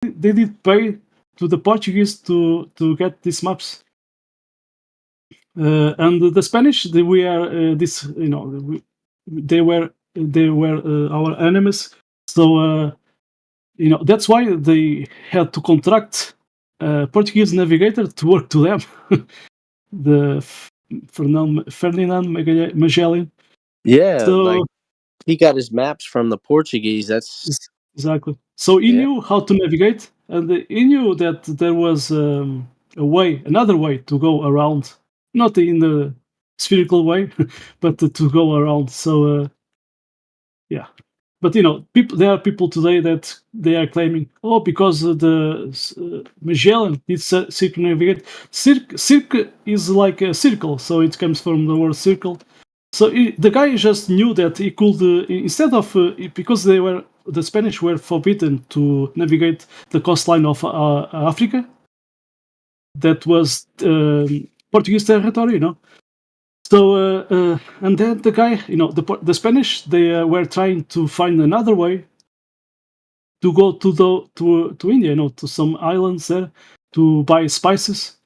they did pay to the Portuguese to get these maps. And the Spanish, we are this, they were our enemies. So that's why they had to contract a Portuguese navigator to work to them, the Ferdinand Magellan. Yeah, like So he got his maps from the Portuguese. That's exactly. So he yeah. knew how to navigate, and he knew that there was another way to go around, not in the spherical way, but to go around. So yeah. But there are people today that they are claiming, oh, because Magellan did circumnavigate. Cirque is like a circle, so it comes from the word circle. So the guy just knew that he could, instead of because the Spanish were forbidden to navigate the coastline of Africa, that was Portuguese territory. So and then the guy, the Spanish, they were trying to find another way to go to India, to some islands there to buy spices,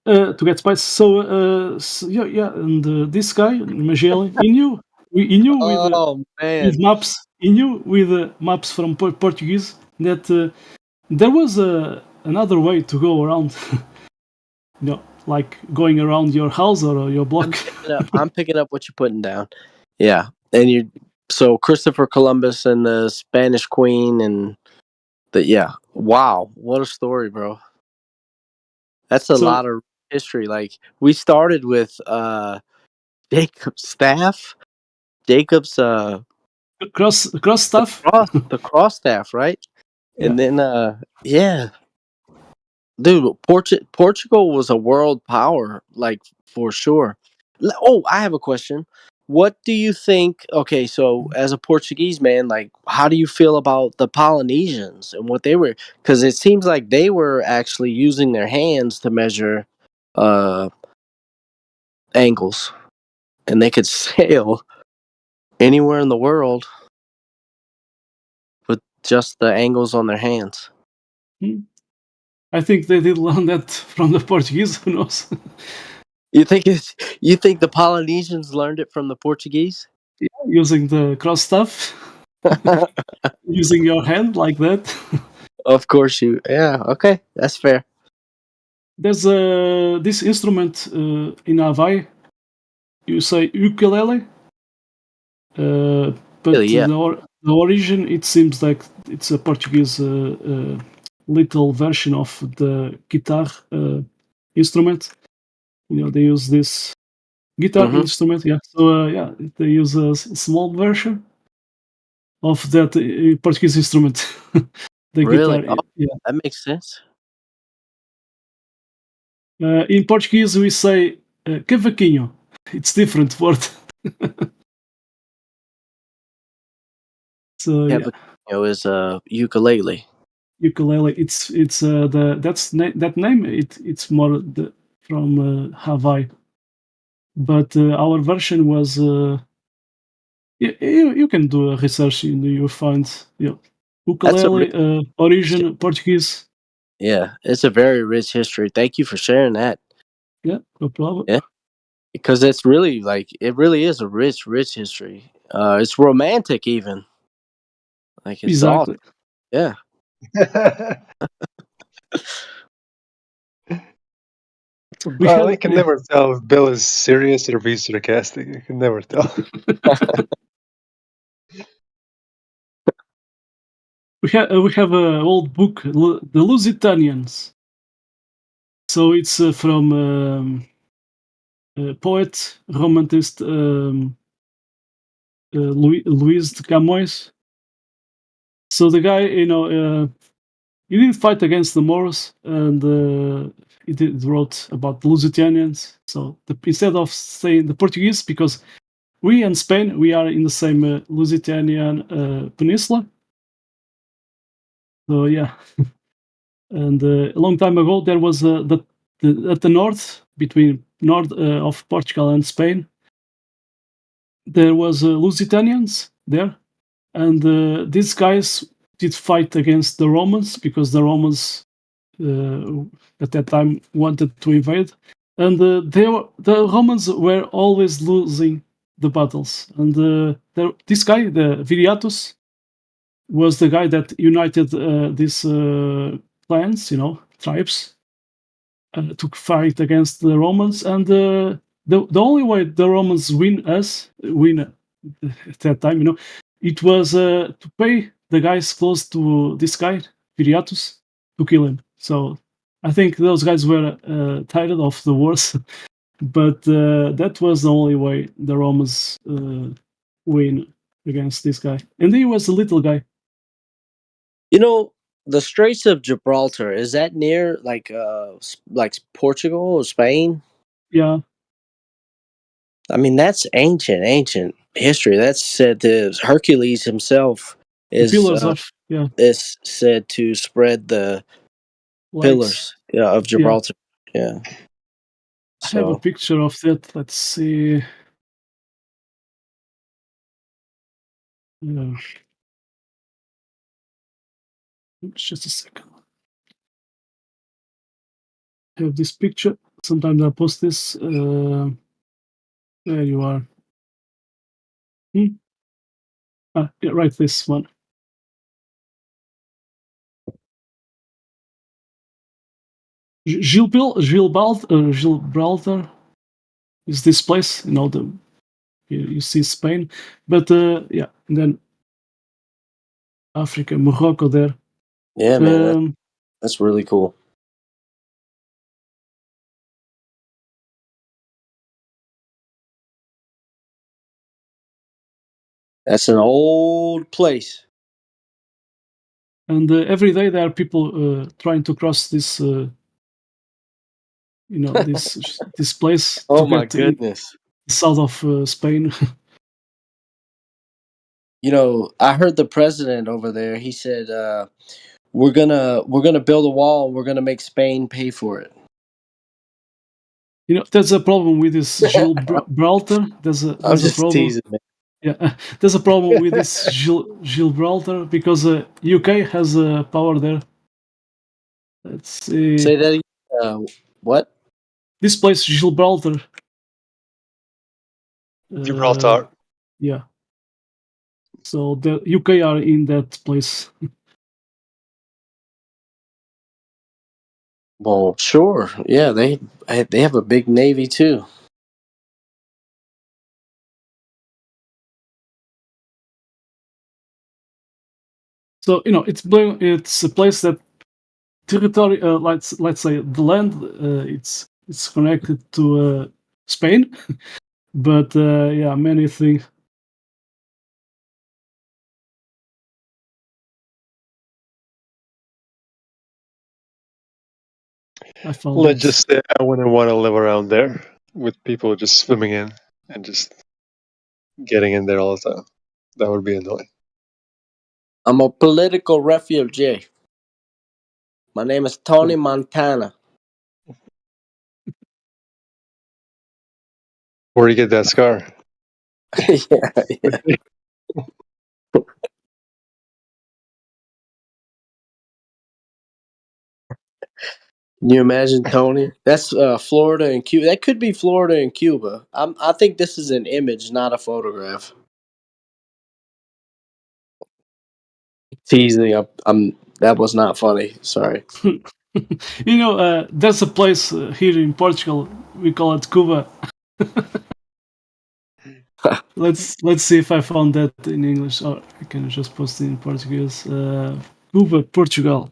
to get spices. So yeah, and this guy Magellan, he knew Oh with man, maps, he knew with maps from Portuguese that there was another way to go around, like going around your house or your block. I'm picking up what you're putting down. Yeah, and you so Christopher Columbus and the Spanish Queen and yeah. Wow, what a story, bro. That's a So lot of history. Like we started with Jacob's staff, Jacob's cross stuff. the cross staff, right? Yeah. And then yeah, dude, Portugal was a world power, like for sure. Oh, I have a question. What do you think? Okay, so as a Portuguese man, like, how do you feel about the Polynesians and what they were? Because it seems like they were actually using their hands to measure uh, angles, and they could sail anywhere in the world with just the angles on their hands. Hmm. I think they did learn that from the Portuguese. Who knows? You think the Polynesians learned it from the Portuguese? Yeah, using the cross stuff, using your hand like that. Of course you. Yeah. Okay, that's fair. There's this instrument in Hawaii. You say ukulele, but Really, yeah. the origin, it seems like it's a Portuguese little version of the guitar instrument. They use this guitar Mm-hmm. instrument. Yeah. So yeah, they use a small version of that Portuguese instrument, the Really? guitar. Oh, Yeah. that makes sense. In Portuguese, we say cavaquinho. It's different word. So Yeah, yeah, but is ukulele. ukulele. It's that name. It's more from Hawaii, but our version was. You can do a research and you find That's a ukulele rich. origin Portuguese. Yeah, it's a very rich history. Thank you for sharing that. Yeah, no problem. Yeah, because it's really like it really is a rich, rich history. It's romantic even. Like it's all. Exactly. Yeah. We Well, I have can never tell if Bill is serious or if he's sarcastic. I can never tell. we have a old book, the Lusitanians. So it's from poet, romantist Luis de Camões. So the guy, he did fight against the Moors, and he wrote about the Lusitanians. So instead of saying the Portuguese, because we and Spain, we are in the same Lusitanian peninsula. So yeah, and a long time ago there was at the north, between north of Portugal and Spain, there was Lusitanians there, and these guys did fight against the Romans because the Romans at that time wanted to invade, and the Romans were always losing the battles. And this guy, the Viriatus, was the guy that united these clans, tribes, to fight against the Romans. And the only way the Romans win at that time, it was to pay the guys close to this guy, Viriatus, to kill him. So I think those guys were tired of the wars, but that was the only way the Romans win against this guy. And he was a little guy. The Straits of Gibraltar, is that near like Portugal or Spain? Yeah. I mean, that's ancient history. That's said to Hercules himself is said to spread the pillars of Gibraltar. Yeah. I have a picture of that. Let's see. Just a second. I have this picture. Sometimes I post this. There you are. Yeah, right, this one. Gibraltar is this place, you see Spain, but yeah, and then Africa, Morocco there. Yeah, man, that's really cool. That's an old place. And every day there are people trying to cross this, this place. Oh my goodness! South of Spain. I heard the president over there. He said, "We're gonna build a wall. And we're gonna make Spain pay for it." There's a problem with this Gibraltar. There's a problem. Teasing, man. Yeah, there's a problem with this Gibraltar because UK has power there. Let's see. Say that again. What? This place, Gibraltar. Gibraltar. Yeah. So the UK are in that place. Well, sure. Yeah, they have a big navy too. So it's a place that territory. Let's say the land. It's connected to Spain, but yeah, many things. Let's just say I wouldn't want to live around there with people just swimming in and just getting in there all the time. That would be annoying. I'm a political refugee. My name is Tony Montana. Where do you get that scar? Yeah. Can you imagine, Tony? That's Florida and Cuba. That could be Florida and Cuba. I think this is an image, not a photograph. Teasing. That was not funny. Sorry. There's a place here in Portugal. We call it Cuba. Let's see if I found that in English, or I can just post it in Portuguese. Cuba, Portugal.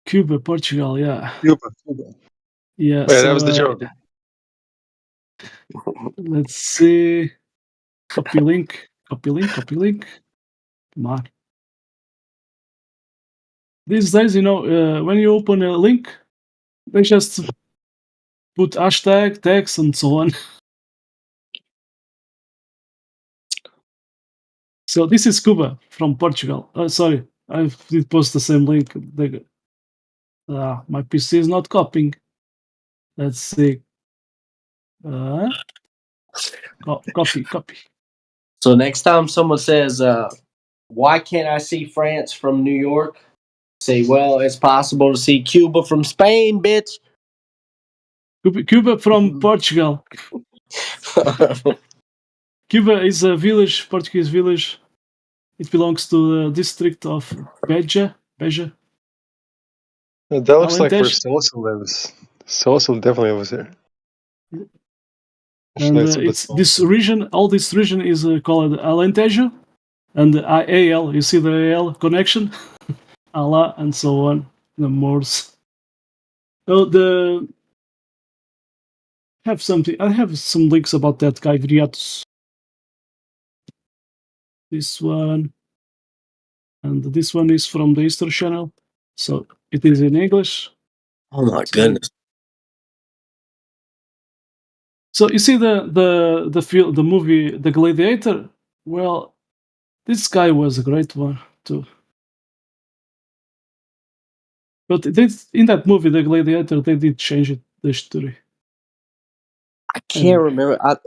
Cuba, Portugal, yeah. Cuba. Yeah. Wait, that was the joke. Let's see. Copy link. Come on. These days, when you open a link, they just put hashtag, text, and so on. So this is Cuba from Portugal. Sorry, I did post the same link. My PC is not copying. Let's see. Copy. So next time someone says, "Why can't I see France from New York?" Say, "Well, it's possible to see Cuba from Spain, bitch." Cuba from Portugal. Cuba is a village, Portuguese village. It belongs to the district of Beja. Beja. That looks like where Alentejo. Sosa lives. Sosa definitely lives here. And Actually, it's a bit it's this region. All this region is called Alentejo, and the AL. You see the AL connection, Allah, and so on. The Moors. Oh, the have something. I have some links about that guy Viriatus. This one and this one is from the History Channel, so it is in English. Oh my So, goodness! so you see the movie The Gladiator. Well, this guy was a great one too. But in that movie, The Gladiator, they did change it, the story. I can't Anyway, remember.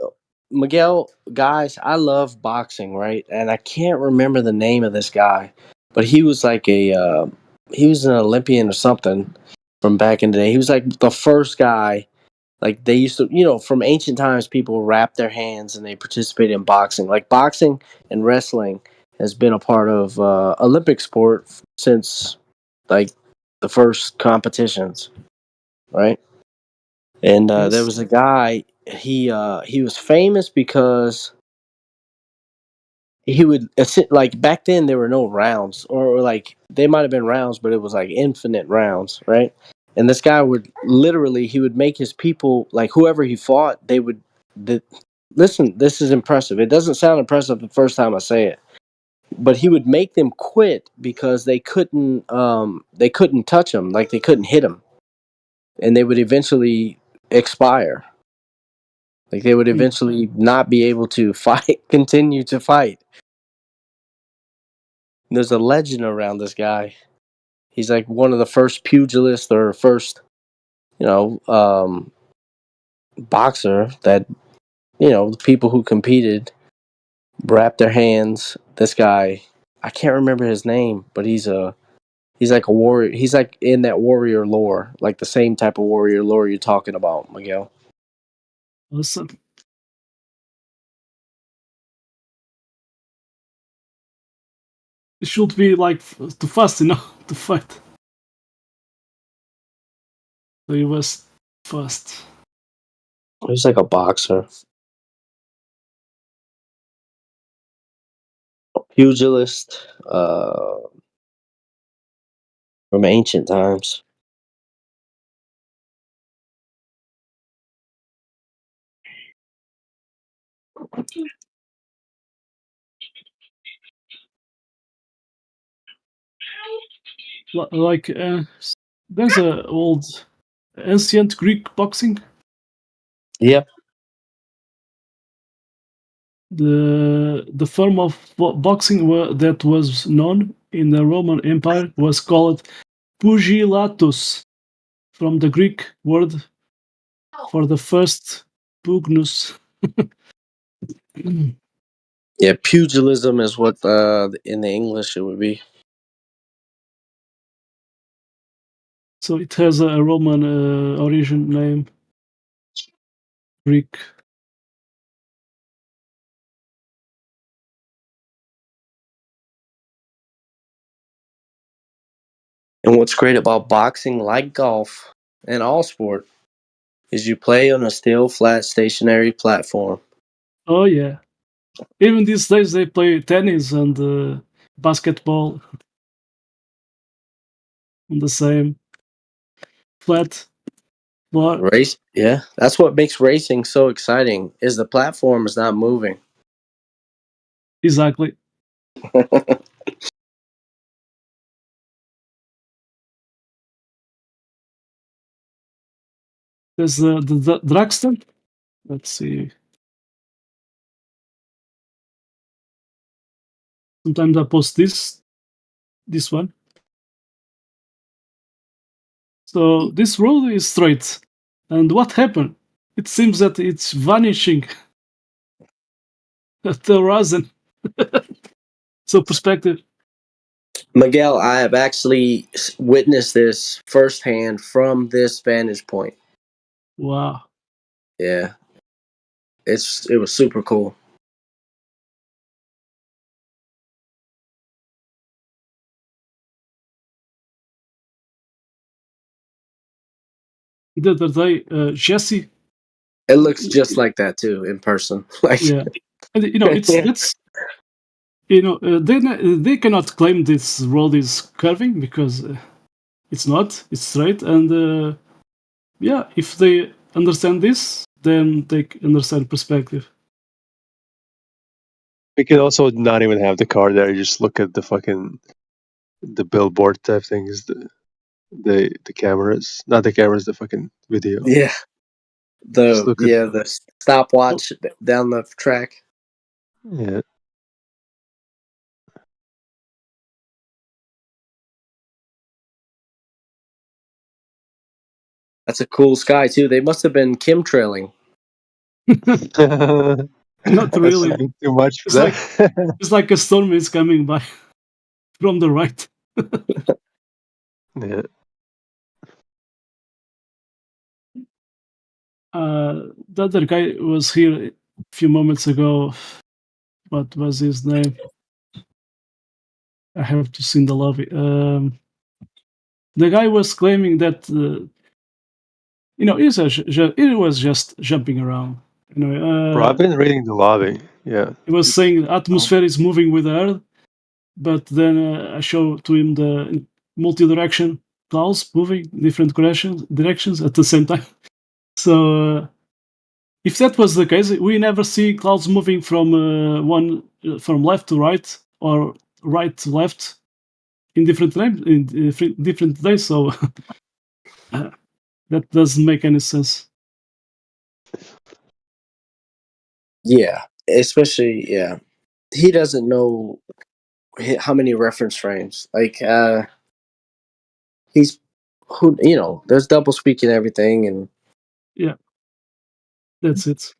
Miguel, guys, I love boxing, right? And I can't remember the name of this guy, but he was like he was an Olympian or something from back in the day. He was like the first guy. Like they used to, from ancient times, people wrap their hands and they participate in boxing. Like boxing and wrestling has been a part of Olympic sport since like the first competitions, right? And there yes. was a guy. He was famous because he would like back then there were no rounds, or like they might have been rounds, but it was like infinite rounds, right? And this guy would literally he would make his people, like whoever he fought, they would the, listen. This is impressive. It doesn't sound impressive the first time I say it, but he would make them quit because they couldn't touch him, like they couldn't hit him, and they would eventually expire. Like they would Hmm. eventually not be able to fight, continue to fight. And there's a legend around this guy. He's like one of the first pugilists or first, you know, boxer that, the people who competed wrapped their hands. This guy, I can't remember his name, but he's like a warrior. He's like in that warrior lore, like the same type of warrior lore you're talking about, Miguel. Awesome. It should be like too fast, to fight. So he was fast. He's like a boxer, a pugilist, from ancient times. Like there's a old ancient Greek boxing. Yep. The form of boxing that was known in the Roman Empire was called pugilatus, from the Greek word for the first pugnus. Yeah, pugilism is what in the English it would be. So it has a Roman origin name, Greek. And what's great about boxing, like golf and all sport, is you play on a still, flat, stationary platform. Oh yeah. Even these days they play tennis and basketball on the same flat floor. Race, yeah, that's what makes racing so exciting. Is the platform is not moving. Exactly. There's the dragster. Let's see. Sometimes I post this one. So this road is straight. And what happened? It seems that it's vanishing. at the horizon. So perspective. Miguel, I have actually witnessed this firsthand from this vantage point. Wow. Yeah, it was super cool. The other day, Jesse. It looks just like that too in person. Like, Yeah, and it's yeah, that's they cannot claim this road is curving because it's not. It's straight, and yeah, if they understand this, then they understand perspective. We could also not even have the car there. You just look at the billboard type things, the cameras, not the cameras, the fucking video. yeah. Just look at The stopwatch down the track. yeah. That's a cool sky too. They must have been chemtrailing. Not That's a really. bit too much for It's like that. it's like a storm is coming by from the right. Yeah. The other guy was here a few moments ago. What was his name? I have to see in the lobby. The guy was claiming that he was just jumping around. Bro, I've been reading the lobby. Yeah. He was saying the atmosphere is moving with the Earth, but then I show to him the multi-direction clouds moving in different directions at the same time. So if that was the case, we never see clouds moving from from left to right or right to left in different days. So that doesn't make any sense. Yeah, especially yeah. He doesn't know how many reference frames. Like he's who there's double speaking everything, and Yeah, that's it.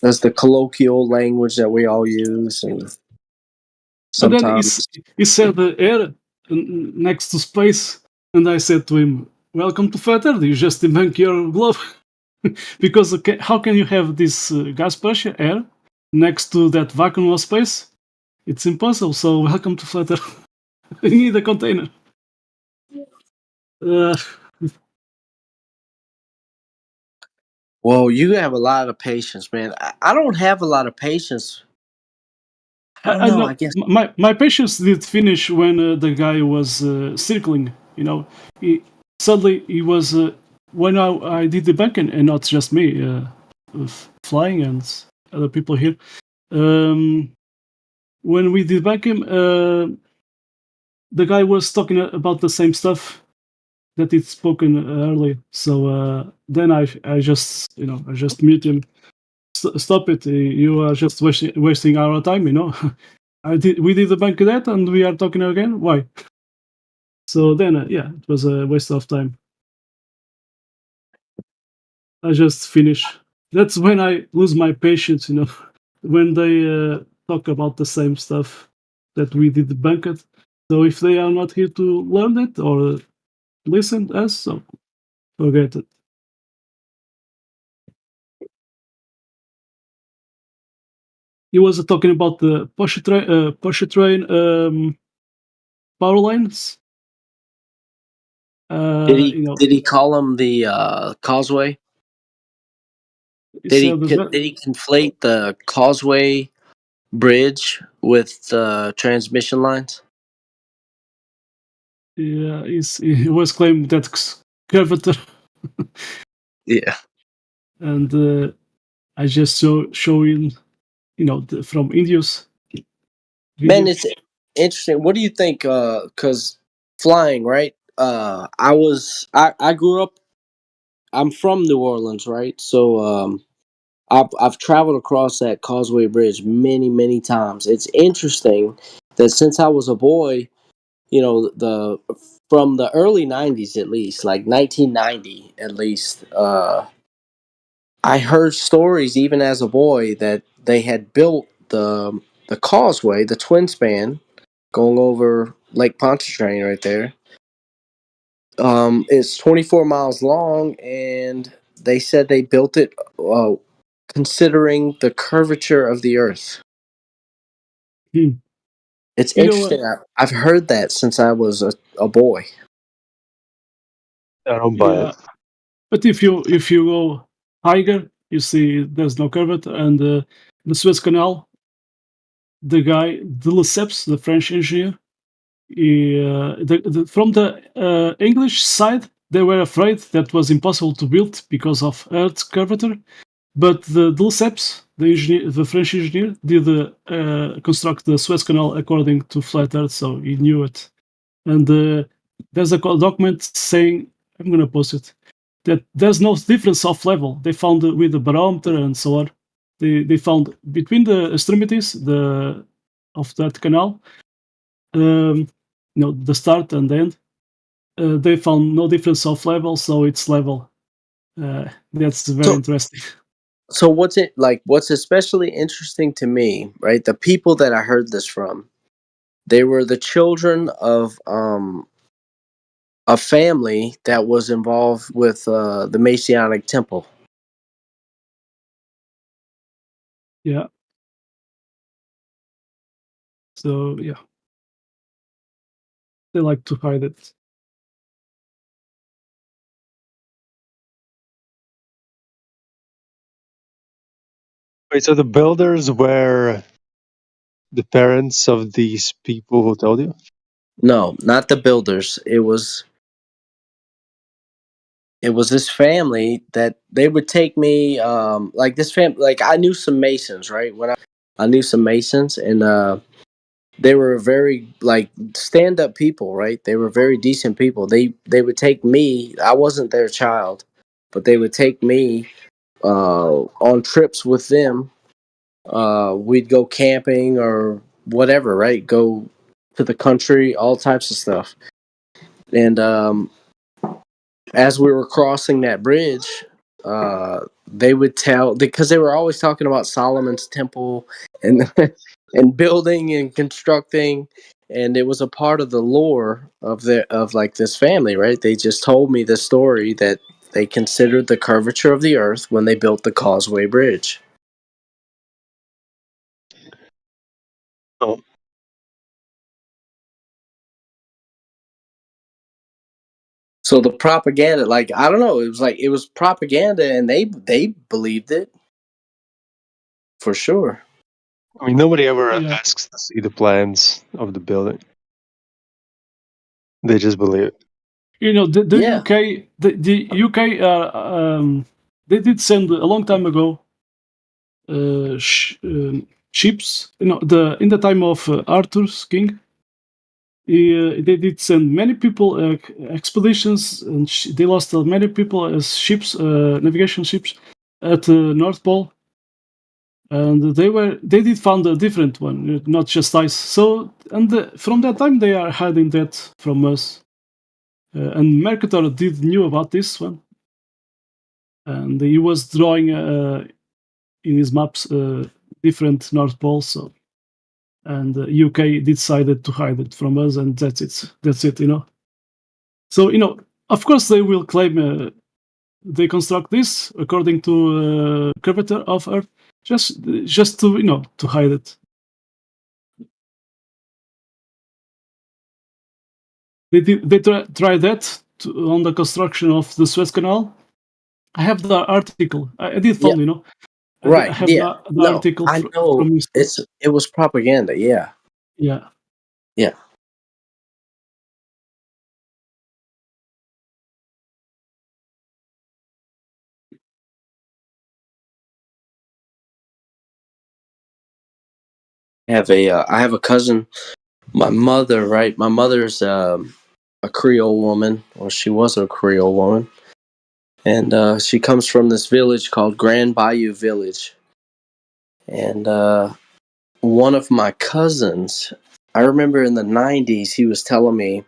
there's the colloquial language that we all use, and And then sometimes he said the air next to space, and I said to him, "Welcome to Flat Earth. You just debunk your globe." Because how can you have this gas pressure air next to that vacuum of space? It's impossible. So welcome to Flat Earth. You need a container. Uh, well, you have a lot of patience, man. I don't have a lot of patience. I don't I know. know I guess my patience did finish when the guy was circling. He, suddenly he was when I did the bank and not just me, flying and other people here. Um, when we did back him, the guy was talking about the same stuff that he'd spoken earlier. So then I just I just mute him. Stop it! You are just wasting our time. We did the bank that, and we are talking again. Why? So then, yeah, it was a waste of time. I just finish. That's when I lose my patience. When they talk about the same stuff that we did the banquet. So if they are not here to learn it or listen to us, so forget it. He was talking about the Porsche train power lines. did he call him the causeway? He said that, Did he conflate the causeway bridge with the transmission lines? yeah, he was claiming that curvature, Yeah. and I just show him, from India's Man, video. it's interesting. What do you think? Because flying, right? I grew up. I'm from New Orleans, right? So I've traveled across that Causeway Bridge many times. It's interesting that since I was a boy, the from the early '90s at least, like 1990 at least, I heard stories even as a boy that they had built the causeway, the twin span, going over Lake Pontchartrain right there. It's 24 miles long, and they said they built it considering the curvature of the Earth. Hmm. It's You know what? interesting. I've heard that since I was a boy. I don't buy Yeah, it. but if you go higher, you see there's no curvature, and the Suez Canal, the guy de Lesseps, the French engineer, from the English side, they were afraid that was impossible to build because of Earth's curvature. But the de Lesseps, the French engineer, did construct the Suez Canal according to flat Earth, so he knew it. And there's a document saying, I'm going to post it, that there's no difference of level. They found with the barometer and so on. They found between the extremities of that canal, the start and the end, they found no difference of level, so it's level. That's very So, interesting. so what's it like? What's especially interesting to me, right? The people that I heard this from, they were the children of a family that was involved with the Masonic Temple. Yeah. So yeah, they like to hide it. Wait, so the builders were the parents of these people who told you? No, not the builders. It was this family that they would take me like this family, like I knew some Masons, right? I knew some Masons, and they were very like stand up people, right? They were very decent people. They would take me. I wasn't their child, but they would take me on trips with them. We'd go camping or whatever, right? Go to the country, all types of stuff. And as we were crossing that bridge, they would tell, because they were always talking about Solomon's temple and and building and constructing, and it was a part of the lore of like this family, right? They just told me the story that they considered the curvature of the earth when they built the Causeway Bridge. Oh, So the propaganda, like I don't know, it was propaganda, and they believed it for sure. I mean, nobody ever Yeah. asks to see the plans of the building. They just believe it. The Yeah. UK, the UK, they did send a long time ago ships. In the time of Arthur's king, they did send many people expeditions, and they lost many people as ships, navigation ships, at the North Pole, and they did found a different one, not just ice. So, and from that time they are hiding that from us. And Mercator did knew about this one, and he was drawing in his maps different North Poles. So, and UK decided to hide it from us, and that's it. That's it. So of course they will claim they construct this according to curvature of Earth, just to to hide it. They try that on the construction of the Suez Canal. I have the article. I did Yeah. found, I Right. have Yeah. the No, article I know from this. it was propaganda. Yeah. Yeah. Yeah. I have a cousin. My mother, right? My mother's a Creole woman, or she was a Creole woman, and she comes from this village called Grand Bayou Village. And one of my cousins, I remember in the '90s, he was telling me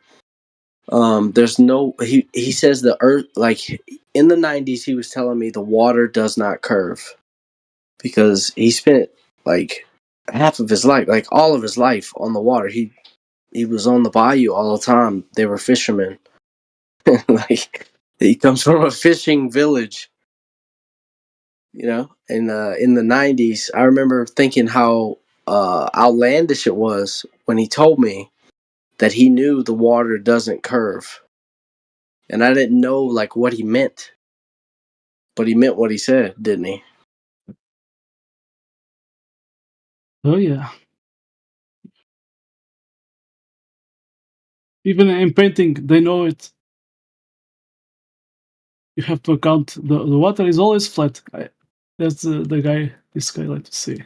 There's no. He says the Earth, like in the 90s, he was telling me the water does not curve because he spent like half of his life, like all of his life, on the water. He was on the bayou all the time. They were fishermen. Like he comes from a fishing village, you know. And in the 90s, I remember thinking how outlandish it was when he told me that he knew the water doesn't curve, and I didn't know like what he meant, but he meant what he said, didn't he? Oh yeah. Even in painting, they know it. You have to account the water is always flat. That's the guy. This guy, like to see.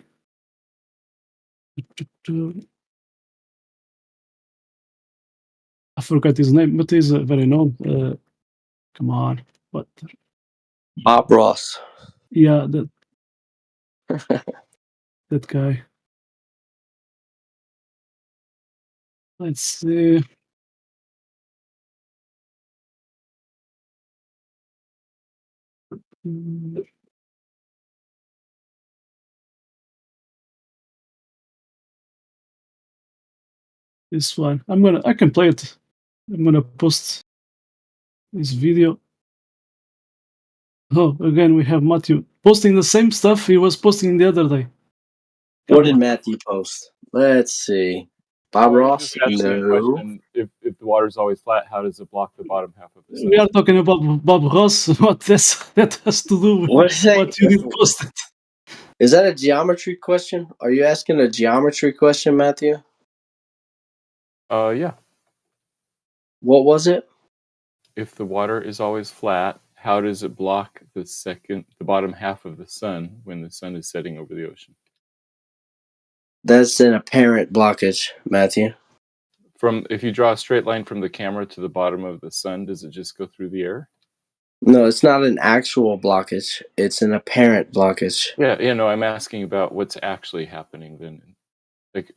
I forgot his name, but he's very known. Come on, what? Bob Ross. Yeah, that guy. Let's see. This one. I can play it. I'm gonna post this video. Oh, again we have Matthew posting the same stuff he was posting the other day. What did Matthew post? Let's see. Bob Ross? Just asking a No. question. If the water's always flat, how does it block the bottom half of the sun? We are talking about Bob Ross. What that has to do with what you did posted? Is that a geometry question? Are you asking a geometry question, Matthew? Yeah. What was it? If the water is always flat, how does it block the bottom half of the sun when the sun is setting over the ocean? That's an apparent blockage, Matthew. If you draw a straight line from the camera to the bottom of the sun, does it just go through the air? No, it's not an actual blockage. It's an apparent blockage. Yeah, no, I'm asking about what's actually happening then. Like,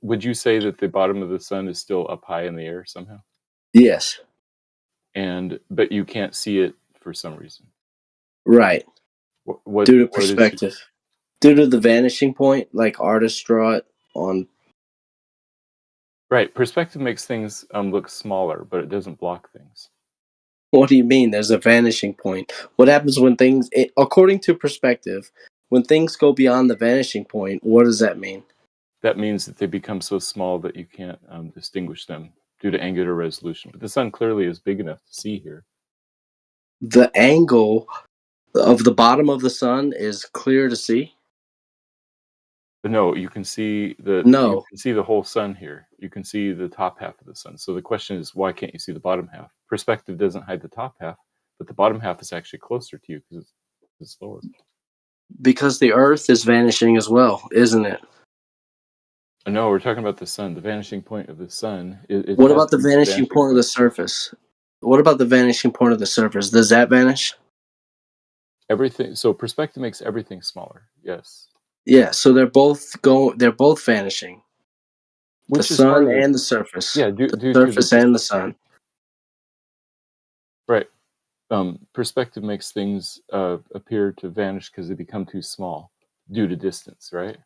would you say that the bottom of the sun is still up high in the air somehow? Yes. But you can't see it for some reason. Right. Due to perspective. Due to the vanishing point, like artists draw it on. Right. Perspective makes things look smaller, but it doesn't block things. What do you mean? There's a vanishing point. What happens when things, according to perspective, when things go beyond the vanishing point, what does that mean? That means that they become so small that you can't distinguish them due to angular resolution. But the sun clearly is big enough to see here. The angle of the bottom of the sun is clear to see? No, you can see you can see the whole sun here. You can see the top half of the sun. So the question is, why can't you see the bottom half? Perspective doesn't hide the top half, but the bottom half is actually closer to you because it's lower. Because the Earth is vanishing as well, isn't it? No, we're talking about the sun. The vanishing point of the sun. What about the vanishing point of the surface? What about the vanishing point of the surface? Does that vanish? Everything. So perspective makes everything smaller. Yes. Yeah. So they're both vanishing. The sun and the surface. Yeah. The surface and the sun. Right. Perspective makes things appear to vanish because they become too small due to distance, right?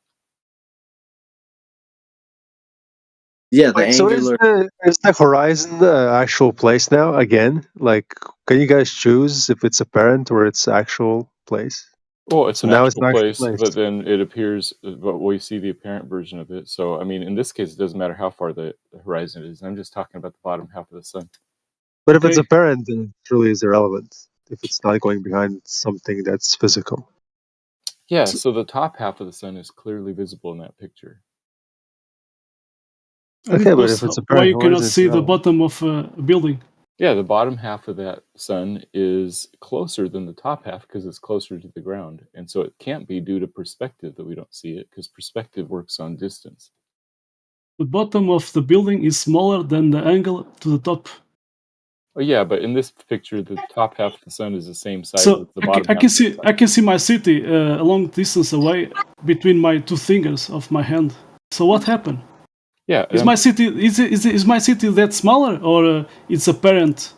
Yeah, the angular. So is the horizon the actual place now again? Like, can you guys choose if it's apparent or it's actual place? Well, it's an actual place, but then it appears, but we see the apparent version of it. So, I mean, in this case, it doesn't matter how far the horizon is. I'm just talking about the bottom half of the sun. But if it's apparent, then it truly is irrelevant if it's not going behind something that's physical. Yeah, so the top half of the sun is clearly visible in that picture. Okay, but if it's apparent, why you cannot see the bottom of a building? Yeah, the bottom half of that sun is closer than the top half because it's closer to the ground. And so it can't be due to perspective that we don't see it, because perspective works on distance. The bottom of the building is smaller than the angle to the top. Oh yeah, but in this picture, the top half of the sun is the same size as the bottom half. I can see my city a long distance away between my two fingers of my hand. So what happened? Yeah. Is my city is my city that smaller, or it's apparent?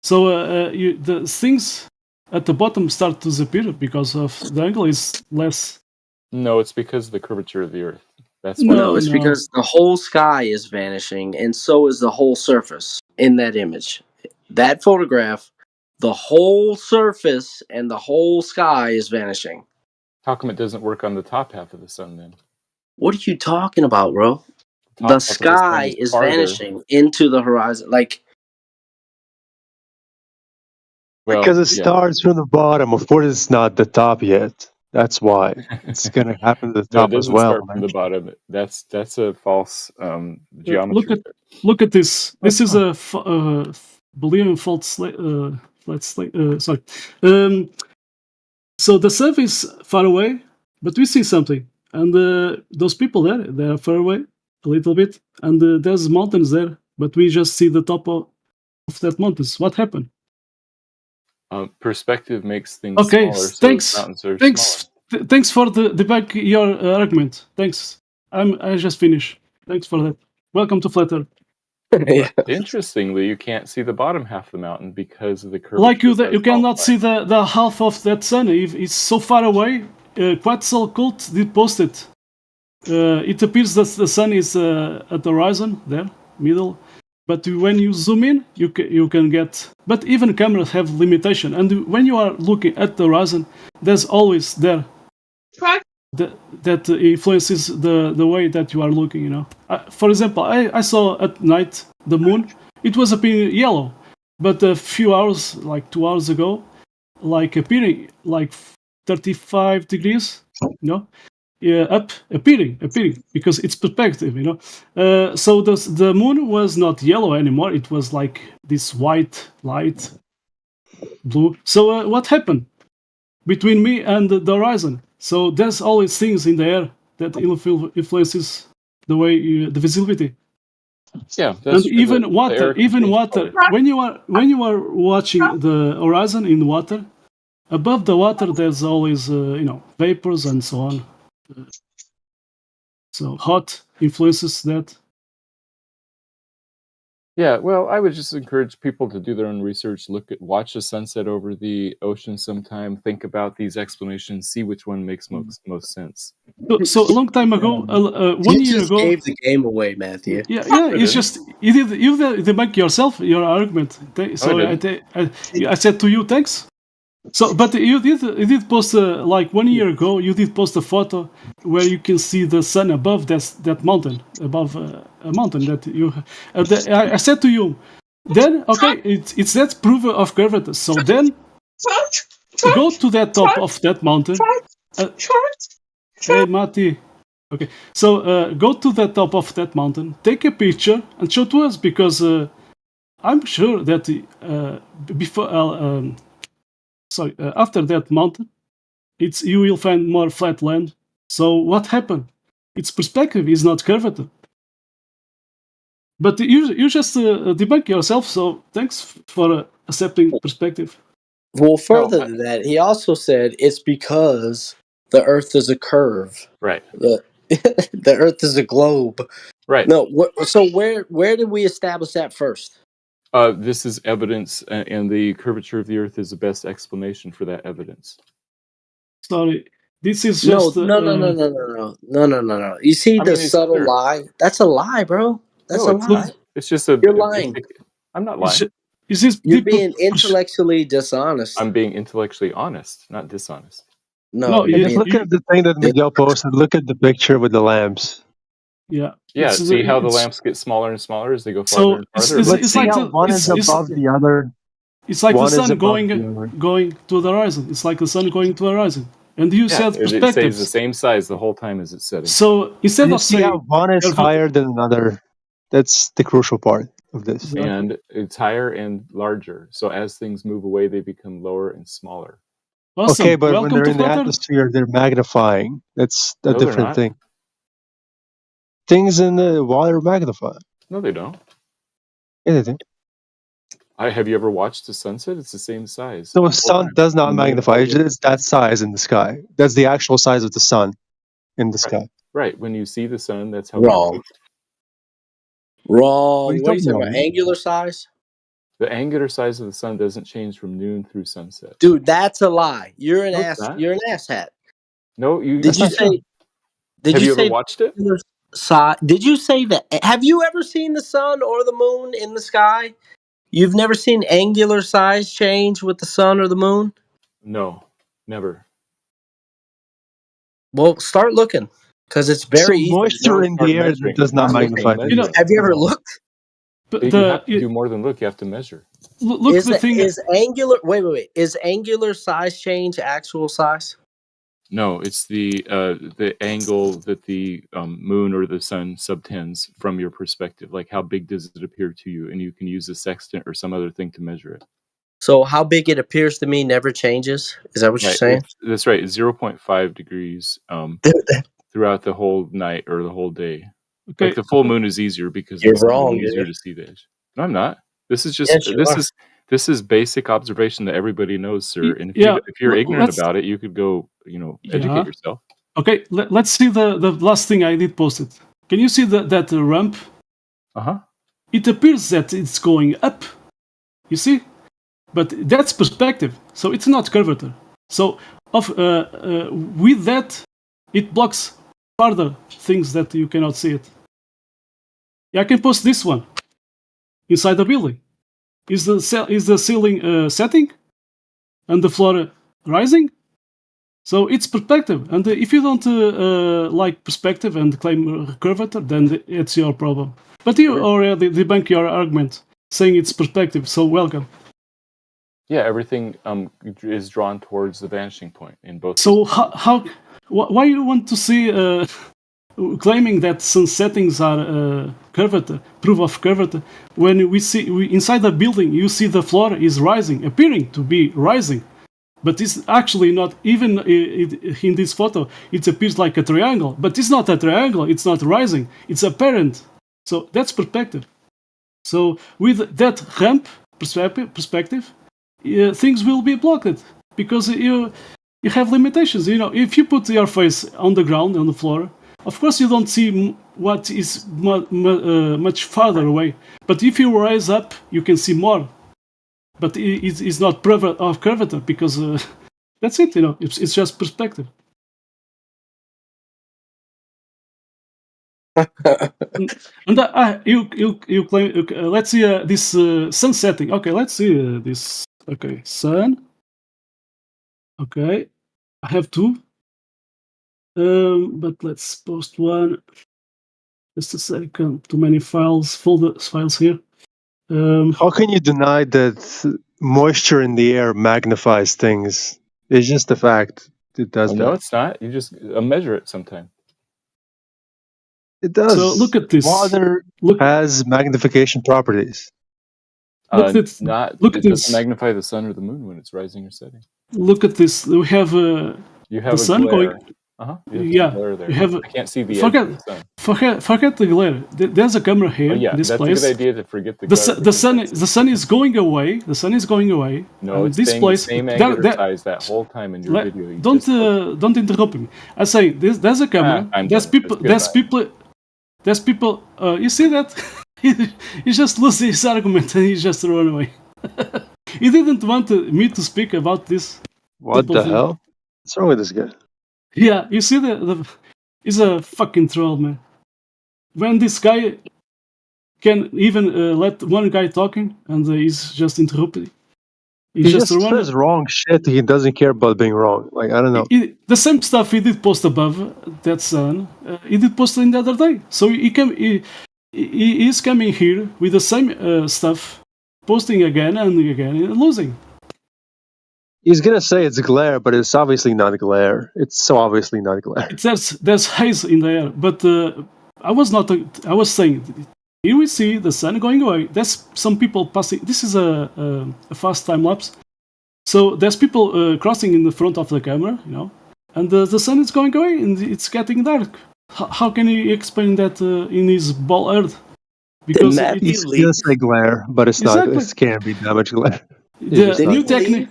So the things at the bottom start to disappear because of the angle is less. No, it's because of the curvature of the Earth. That's why. No, it's because the whole sky is vanishing, and so is the whole surface in that image. That photograph, the whole surface and the whole sky is vanishing. How come it doesn't work on the top half of the sun then? What are you talking about, bro? The sky is vanishing into the horizon. Like, because it starts from the bottom. Of course, it's not the top yet. That's why it's going to happen to the top as well. Start from the bottom. That's a false geometry. Look at this. This is a Boolean fault slate. Sorry. So the surf is far away, but we see something, and those people there, they are far away a little bit, and there's mountains there, but we just see the top of that mountains. What happened? Perspective makes things okay. Smaller. Thanks for the debunk your argument. Thanks. I just finished. Thanks for that. Welcome to Flat Earth. Yeah. Interestingly, you can't see the bottom half of the mountain because of the curvature. Like you cannot see the half of that sun. If it's so far away. Quetzalcoatl did post it. It appears that the sun is at the horizon there, middle. But when you zoom in, you can get. But even cameras have limitation, and when you are looking at the horizon, there's always there that influences the way that you are looking. You know, for example, I saw at night the moon. It was appearing yellow, but a few hours, like 2 hours ago, like appearing like 35 degrees. You know. Up appearing because it's perspective, you know. So the moon was not yellow anymore; it was like this white light, blue. So what happened between me and the horizon? So there's always things in the air that influences the way the visibility. Yeah, and even water. When you are watching the horizon in water, above the water there's always vapors and so on. So hot influences that. Yeah, well, I would just encourage people to do their own research. Watch the sunset over the ocean sometime. Think about these explanations. See which one makes most sense. So a long time ago, 1 year ago, gave the game away, Matthew. Yeah. It's just you debunk yourself your argument. So I said to you, thanks. So, but you did post like 1 year ago. You did post a photo where you can see the sun above that mountain, above a mountain that you. I said to you, then okay, it's that proof of curvature. So then, go to that top of that mountain. Hey, Mati. Okay, so go to the top of that mountain, take a picture, and show to us because I'm sure that before. After that mountain, you will find more flat land. So what happened? Its perspective is not curvature. But you just debunk yourself. So thanks for accepting perspective. Well, further than that, he also said it's because the Earth is a curve. Right. The Earth is a globe. Right. No. So where did we establish that first? This is evidence, and the curvature of the Earth is the best explanation for that evidence. Sorry, this is just no. You see the subtle lie? That's a lie, bro. That's a lie. It's just you're lying. I'm not lying. You're being intellectually dishonest. I'm being intellectually honest, not dishonest. No, just look at the thing that Miguel posted. Look at the picture with the lamps. Yeah. See how the lamps get smaller and smaller as they go farther and farther. It's like one is above the other. It's like the sun going to the horizon. It's like the sun going to the horizon. And you said perspective. It stays the same size the whole time as it's setting. So instead of saying one is higher than another, that's the crucial part of this. Exactly. And it's higher and larger. So as things move away, they become lower and smaller. Awesome. Okay, but when they're in the atmosphere, they're magnifying. That's a different thing. Things in the water magnify. No, they don't. Yeah, they do. Have you ever watched the sunset? It's the same size. So the sun does not magnify. It's that size in the sky. That's the actual size of the sun in the sky. Right. When you see the sun, that's how. Wrong. Wrong. you What are you talking talking about? Angular size? The angular size of the sun doesn't change from noon through sunset. Dude, that's a lie. You're an No, it's ass. not. You're an asshat. No, you. Did you not true. say? Did Have you you ever say? watched it? Did you say that? Have you ever seen the sun or the moon in the sky? You've never seen angular size change with the sun or the moon? No, never. Well, start looking because it's very easy. Moisture in Start the air measuring. does not Start looking magnify and things. You know, measuring. Have you ever looked? But You have to do more than look. You have to measure. look Is the thing. is angular? Wait. Is angular size change actual size? No, it's the angle that the moon or the sun subtends from your perspective. Like how big does it appear to you, and you can use a sextant or some other thing to measure it. So how big it appears to me never changes. Is that what you're saying? That's right. 0.5 degrees throughout the whole night or the whole day. Okay. Like the full moon is easier because You're it's wrong, easier dude. to see the edge. No, I'm not. This is just Yes, you are. this is basic observation that everybody knows, sir. And Yeah, if you're ignorant let's- about it, you could go, educate Yeah. yourself. Okay, let's see the last thing I did post it. Can you see that ramp? Uh-huh. It appears that it's going up. You see? But that's perspective, so it's not curvature. So with that, it blocks further things that you cannot see it. Yeah, I can post this one inside the building. Is the ceiling setting and the floor rising? So it's perspective, and if you don't like perspective and claim curvature, then it's your problem. But you already debunk your argument, saying it's perspective. So welcome. Yeah, everything is drawn towards the vanishing point in both. So why you want to see claiming that sun settings are curvature, proof of curvature, when we inside the building you see the floor is rising, appearing to be rising, but it's actually not. Even in this photo, it appears like a triangle, but it's not a triangle. It's not rising. It's apparent. So that's perspective. So with that ramp perspective. Things will be blocked because you have limitations. If you put your face on the ground, on the floor, of course you don't see what is much farther away. But if you rise up, you can see more. But it's not proof of curvature because that's it. It's just perspective. And you claim. Let's see this sun setting. Okay, let's see this. Okay, sun. Okay, I have two. But let's post one. Just a second. Too many files here. How can you deny that moisture in the air magnifies things? It's just a fact. It does No, that. it's not. You just measure it sometime. It does. So look at this. Water has magnification properties. Look at this. It doesn't magnify the sun or the moon when it's rising or setting. Look at this. We have the sun glare. going. Yeah, glare there. I can't see the edge of the sun. Forget the glare. There's a camera here. Yeah, this that's place. a good idea to forget the glare. The sun is going away. The sun is going away. No, it's this place. The same angular size that whole time in your video. Don't interrupt me. I say there's a camera. There's people. You see that? He just loses his argument and he just run away. He didn't want me to speak about this. What the hell? What's wrong with this guy? Yeah, you see he's a fucking troll, man. When this guy can even let one guy talking and he's just interrupted. He just says wrong shit. He doesn't care about being wrong. Like, I don't know. The same stuff he did post above that sun, he did post in the other day. So he is coming here with the same stuff, posting again and again and losing. He's gonna say it's glare, but it's obviously not glare. It's so obviously not glare. There's haze in the air, but I was saying here we see the sun going away. There's some people passing. This is a fast time lapse, so there's people crossing in the front of the camera, and the sun is going away and it's getting dark. How can he explain that in his ball earth? Because he's gonna say glare, but it's not. It can't be that much glare. The new technique.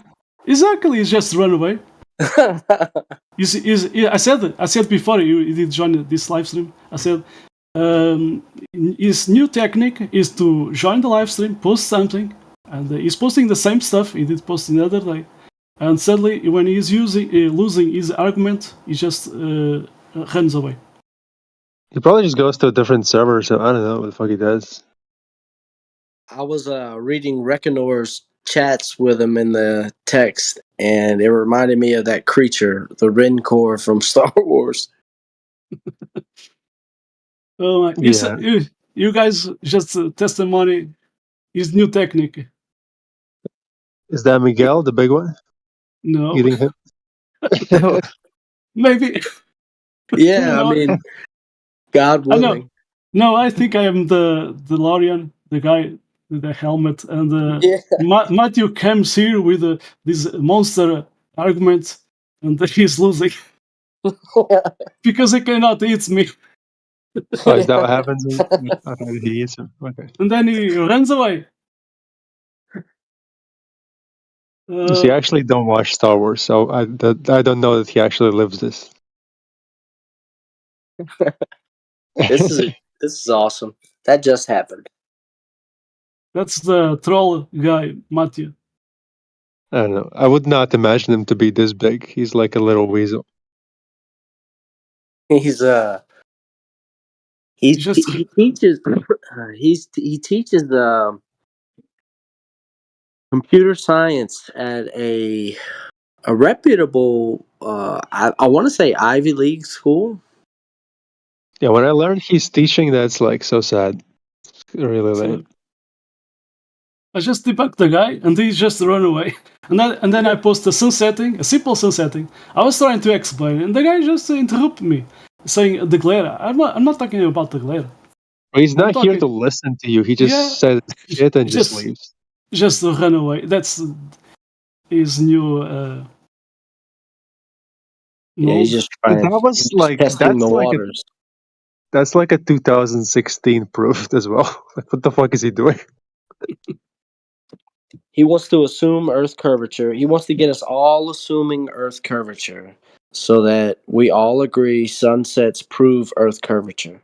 Exactly, it's just run away. You see, I said before you did join this live stream. I said his new technique is to join the live stream, post something, and he's posting the same stuff he did post the other day. And suddenly, when he's losing his argument, he just runs away. He probably just goes to a different server, so I don't know what the fuck he does. I was reading Rekinor's chats with him in the text, and it reminded me of that creature, the Rencor from Star Wars. Oh my! Yeah. You guys just testimony his new technique. Is that Miguel, the big one? No, Eating him? maybe. Yeah, No, I mean, God I know. willing. No, I think I am the Lorian, the guy with the helmet, and Yeah. Matthew comes here with this monster argument, and he's losing because he cannot eat me, Oh, is that what happens? I thought he eats him. Okay. and then he runs away. See, I actually don't watch Star Wars, so I don't know that he actually lives this. This is awesome. That just happened. That's the troll guy, Matthew. I don't know. I would not imagine him to be this big. He's like a little weasel. He's he teaches he teaches the computer science at a reputable I want to say Ivy League school. Yeah, when I learned he's teaching, that's like so sad. Really lame. I just debunked the guy, and he just run away. And then I post a simple sunsetting. I was trying to explain, and the guy just interrupted me, saying the glare. I'm not talking about the glare. He's not here to listen to you. He just says shit and just leaves. Just run away. That's his new. Yeah, he's just trying. That was like testing the waters. That's like a 2016 proof as well. Like, what the fuck is he doing? He wants to assume Earth curvature. He wants to get us all assuming Earth curvature so that we all agree sunsets prove Earth curvature.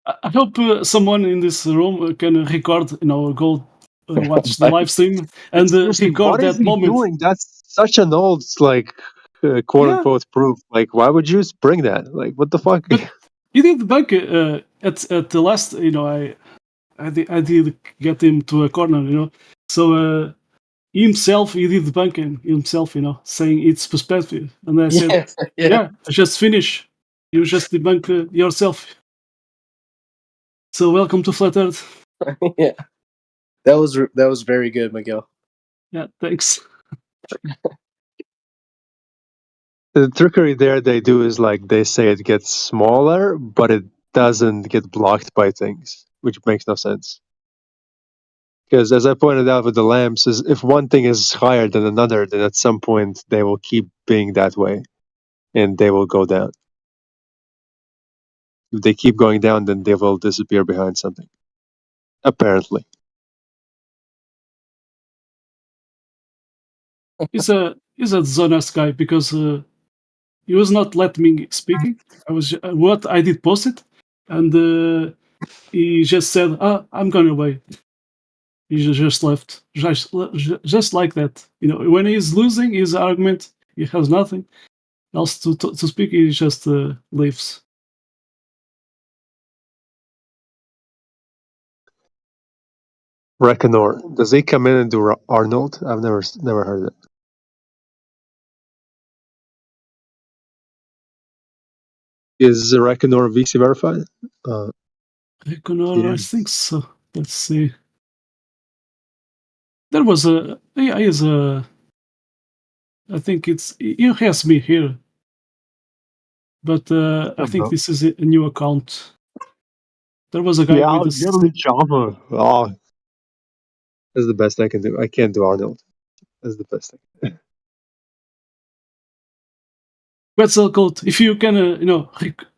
I hope someone in this room can record, go watch the live stream and record that moment. Doing? That's such an old, like, quote unquote proof. Like, why would you bring that? Like, what the fuck? But he did debunk at the last. I did get him to a corner. So himself, he did debunk himself. Saying it's perspective, and I said, just finish. You just debunk yourself. So welcome to Flat Earth. Yeah, that was very good, Miguel. Yeah, thanks. The trickery there they do is like they say it gets smaller, but it doesn't get blocked by things, which makes no sense. Because as I pointed out with the lamps, is if one thing is higher than another, then at some point they will keep being that way, and they will go down. If they keep going down, then they will disappear behind something. Apparently. He's a dishonest guy because he was not letting me speaking. I was what I did post it, and he just said, "I'm going away." He just left, just like that. When he's losing his argument, he has nothing else to speak. He just leaves. Rekinor, does he come in and do Arnold? I've never heard it. Is Rekinor VC verified? Rekinor, I think so. Let's see. There was I think he has me here, but I think this is a new account. There was a guy with a Java. Oh, that's the best I can do. I can't do Arnold. That's the best thing. Quetzal Code, if you can,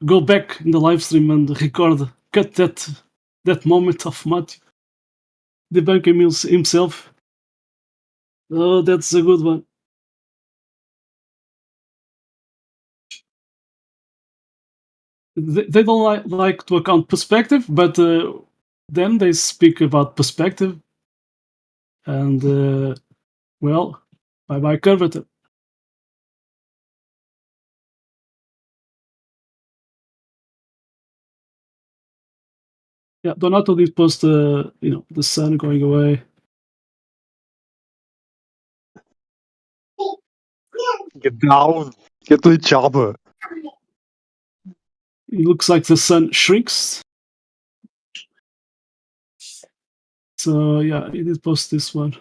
go back in the live stream and cut that moment of Matthew debunking himself. Oh, that's a good one. they don't like to account perspective, but then they speak about perspective, and well, bye curvature. Yeah, Donato did post the sun going away. Get down. Get to the chopper. It looks like the sun shrinks. So yeah, he did post this one.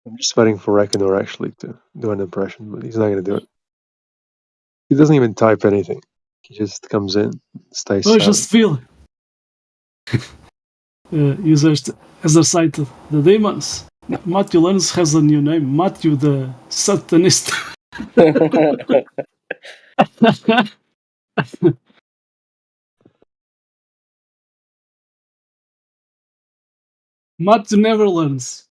I'm just waiting for Rekinor actually to do an impression, but he's not going to do it. He doesn't even type anything. He just comes in, stays silent. Just feel. Users exercised the demons. Matthew Lenz has a new name, Matthew the Satanist. Matthew never learns.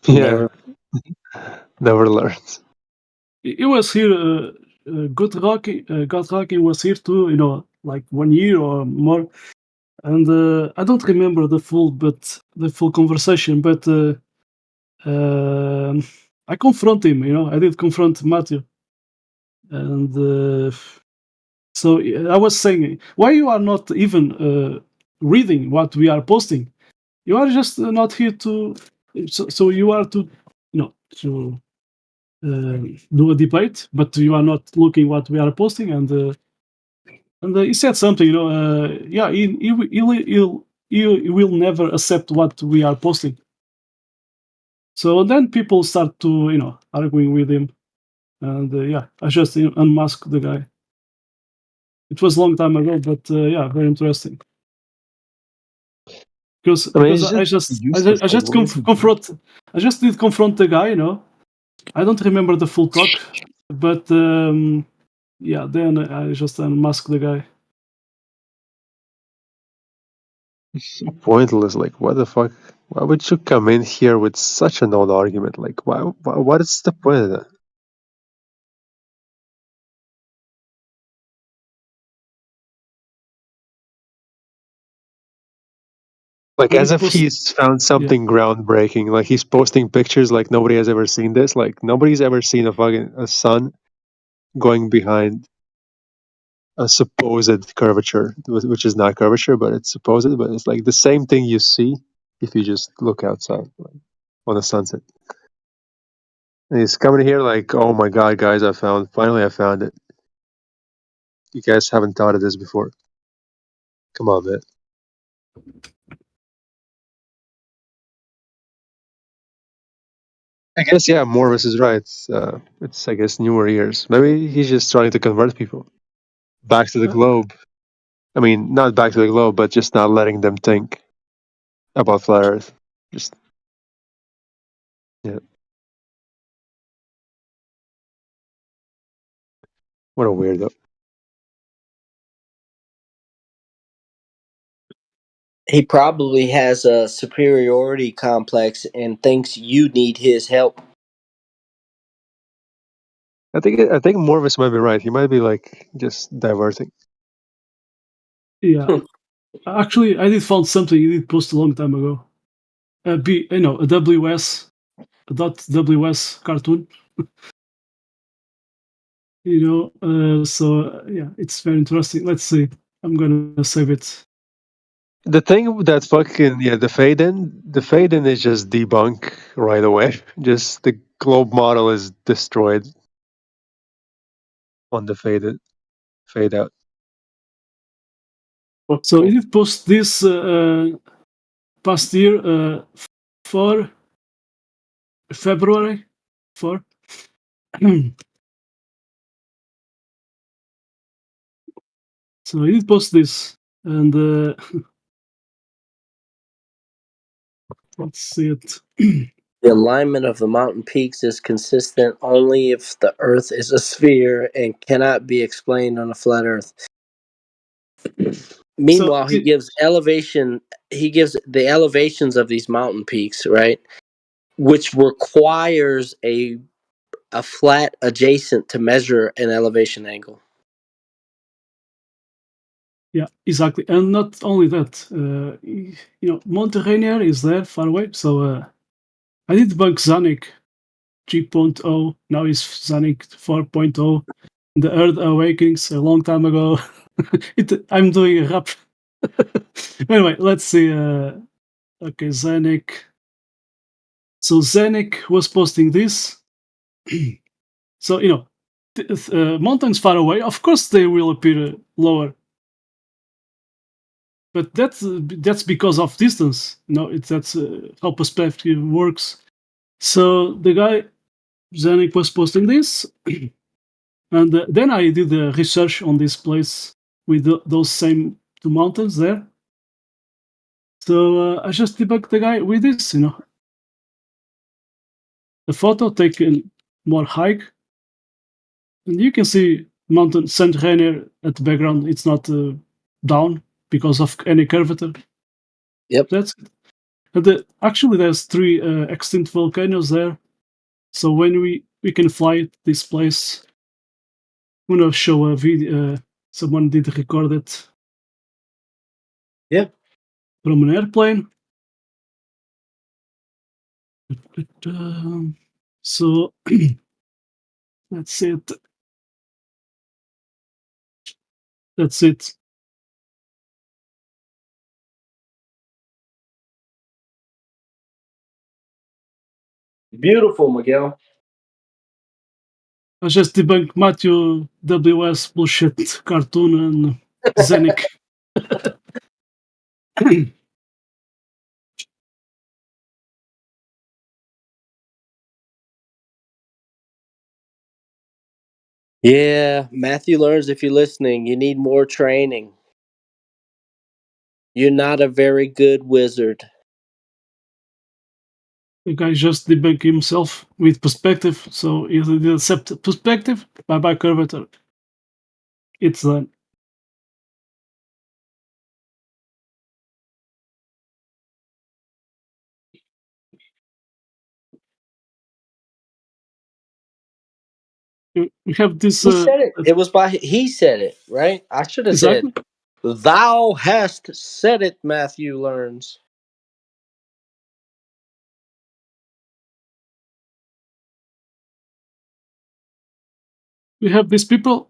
Yeah, never learns. He was here. God Rocky was here too. Like 1 year or more. And I don't remember the full conversation, but I confront him. I did confront Matthew, and so I was saying, why you are not even reading what we are posting? You are just not here to. So you are to, to do a debate, but you are not looking what we are posting, and he said something. Yeah, he will never accept what we are posting. So then people start to arguing with him, and yeah, I just unmasked the guy. It was a long time ago, but yeah, very interesting. Because I just did confront the guy. I don't remember the full talk, but yeah, then I just unmasked the guy. It's so pointless. Like, what the fuck? Why would you come in here with such an old argument? Like, what is the point of that? Like, as if he's found something groundbreaking. Like, he's posting pictures like nobody has ever seen this. Like, nobody's ever seen a sun going behind a supposed curvature, which is not curvature, but it's supposed. But it's like the same thing you see if you just look outside, like, on a sunset. And he's coming here like, oh my god, guys, finally I found it. You guys haven't thought of this before. Come on, man. I guess, yeah, Morvis is right. It's, I guess, newer years. Maybe he's just trying to convert people back to the globe. I mean, not back to the globe, but just not letting them think about flat Earth. Just, yeah. What a weirdo. He probably has a superiority complex and thinks you need his help. I think Morvis might be right. He might be like just diverting. Yeah, actually, I did found something he did post a long time ago. A WS cartoon. So yeah, it's very interesting. Let's see. I'm gonna save it. The thing that fucking the fade in is just debunk right away. Just the globe model is destroyed on the fade out. So he did post this past year for February 4. So he did post this, and let's see it. The alignment of the mountain peaks is consistent only if the Earth is a sphere and cannot be explained on a flat Earth. Meanwhile, he gives the elevations of these mountain peaks, right? which requires a flat adjacent to measure an elevation angle. Yeah, exactly. And not only that, Monte Rainier is there far away. So I did debunk Zanuck 3.0. Now it's Zanuck 4.0. The Earth Awakenings a long time ago. I'm doing a rap. Anyway, let's see. Okay, Zanuck. So Zanuck was posting this. So, mountains far away, of course they will appear lower. But that's because of distance. That's how perspective works. So the guy Zanuck was posting this, and then I did the research on this place with those same two mountains there. So I just debunked the guy with this, the photo taken more high, and you can see mountain Saint Rainier at the background. It's not down because of any curvature. Yep. That's it. Actually, there's 3 extinct volcanoes there. So when we can fly this place, I'm gonna show a video. Someone did record it. Yeah. From an airplane. So that's it. That's it. Beautiful, Miguel. I just debunked Matthew WS bullshit cartoon and Zanuck. Yeah, Matthew Learns, if you're listening, you need more training. You're not a very good wizard. The guy just debunked himself with perspective. So if they accept perspective, bye curvature. It's done. We have this. He said it. It was he said it, right? I should have exactly. said, "Thou hast said it." Matthew Learns. We have these people.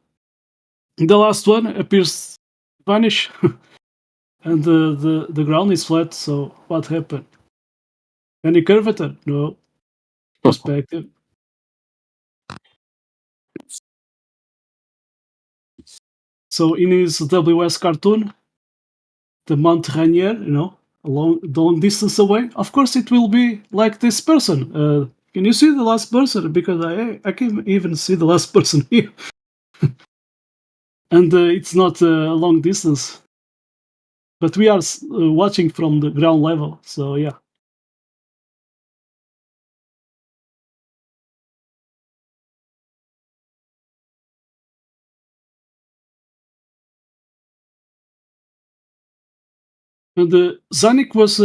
The last one appears vanish, and the ground is flat. So what happened? Any curvature? No. Perspective. So in his WS cartoon, the Mount Rainier, the long distance away, of course it will be like this person. Can you see the last person? Because I can even see the last person here. And it's not a long distance. But we are watching from the ground level, so yeah. And Zanuck was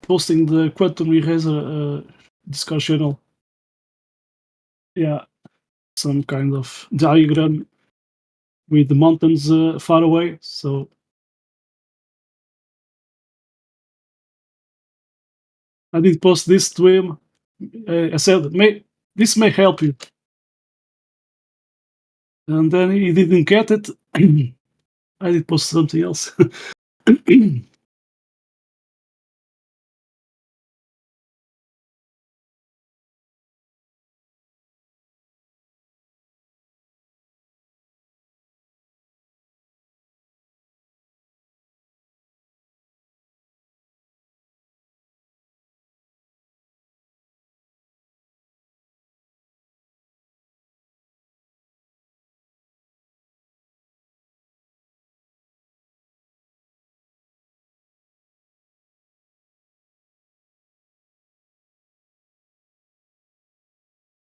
posting the Quantum Eraser Discord channel. Yeah, some kind of diagram with the mountains far away. So I did post this to him. I said, this may help you. And then he didn't get it. I did post something else.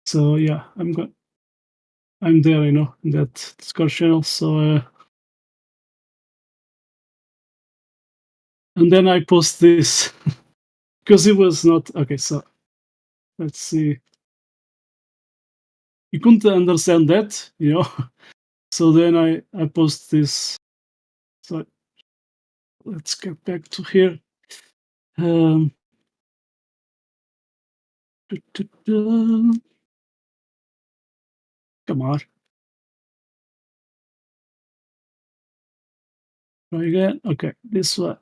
So yeah, I'm there, in that Discord channel. So and then I post this because it was not okay. So let's see. You couldn't understand that, you know. So then I post this. So let's get back to here. Come on. Try again. Okay, this one.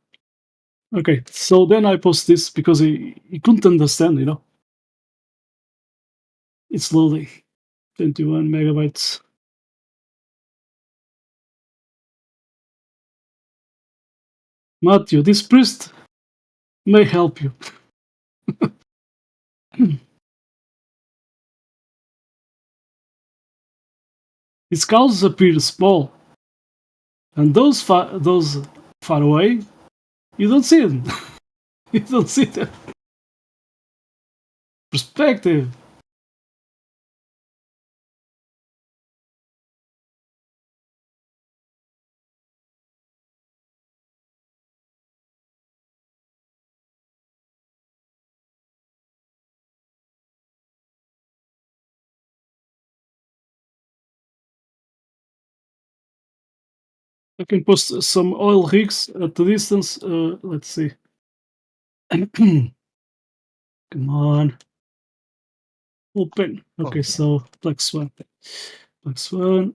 Okay, so then I post this because he couldn't understand, you know. It's loading. 21 megabytes. Matthew, this priest may help you. His cows appear small, and those far away, you don't see them. You don't see them. Perspective. I can post some oil rigs at the distance. Let's see. Come on. Open. Okay, so Black Swan. Black Swan.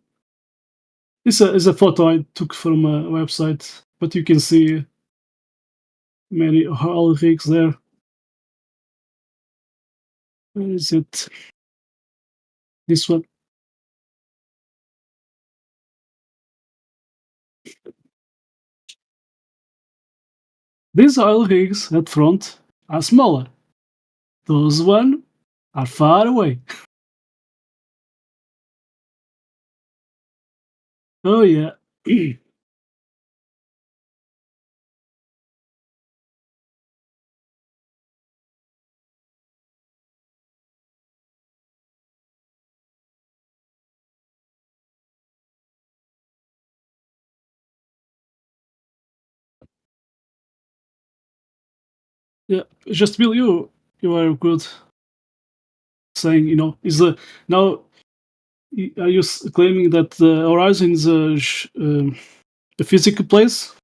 This is a photo I took from a website, but you can see many oil rigs there. Where is it? This one. These oil rigs at front are smaller. Those one are far away. Oh yeah. Yeah, just Bill, you are good saying, you know, is now are you claiming that the Horizon is a physical place?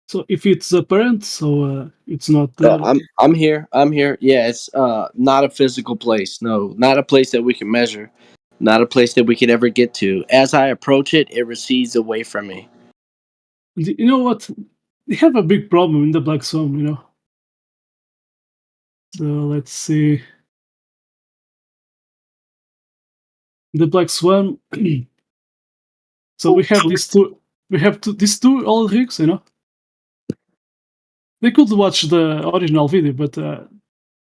So if it's apparent, so it's not there. I'm here. I'm here. Yeah, it's not a physical place. No, not a place that we can measure. Not a place that we could ever get to. As I approach it, it recedes away from me. You know what? They have a big problem in the Black Swan, you know. So let's see. The Black Swan. So we have these two. We have these two oil rigs, you know. They could watch the original video, but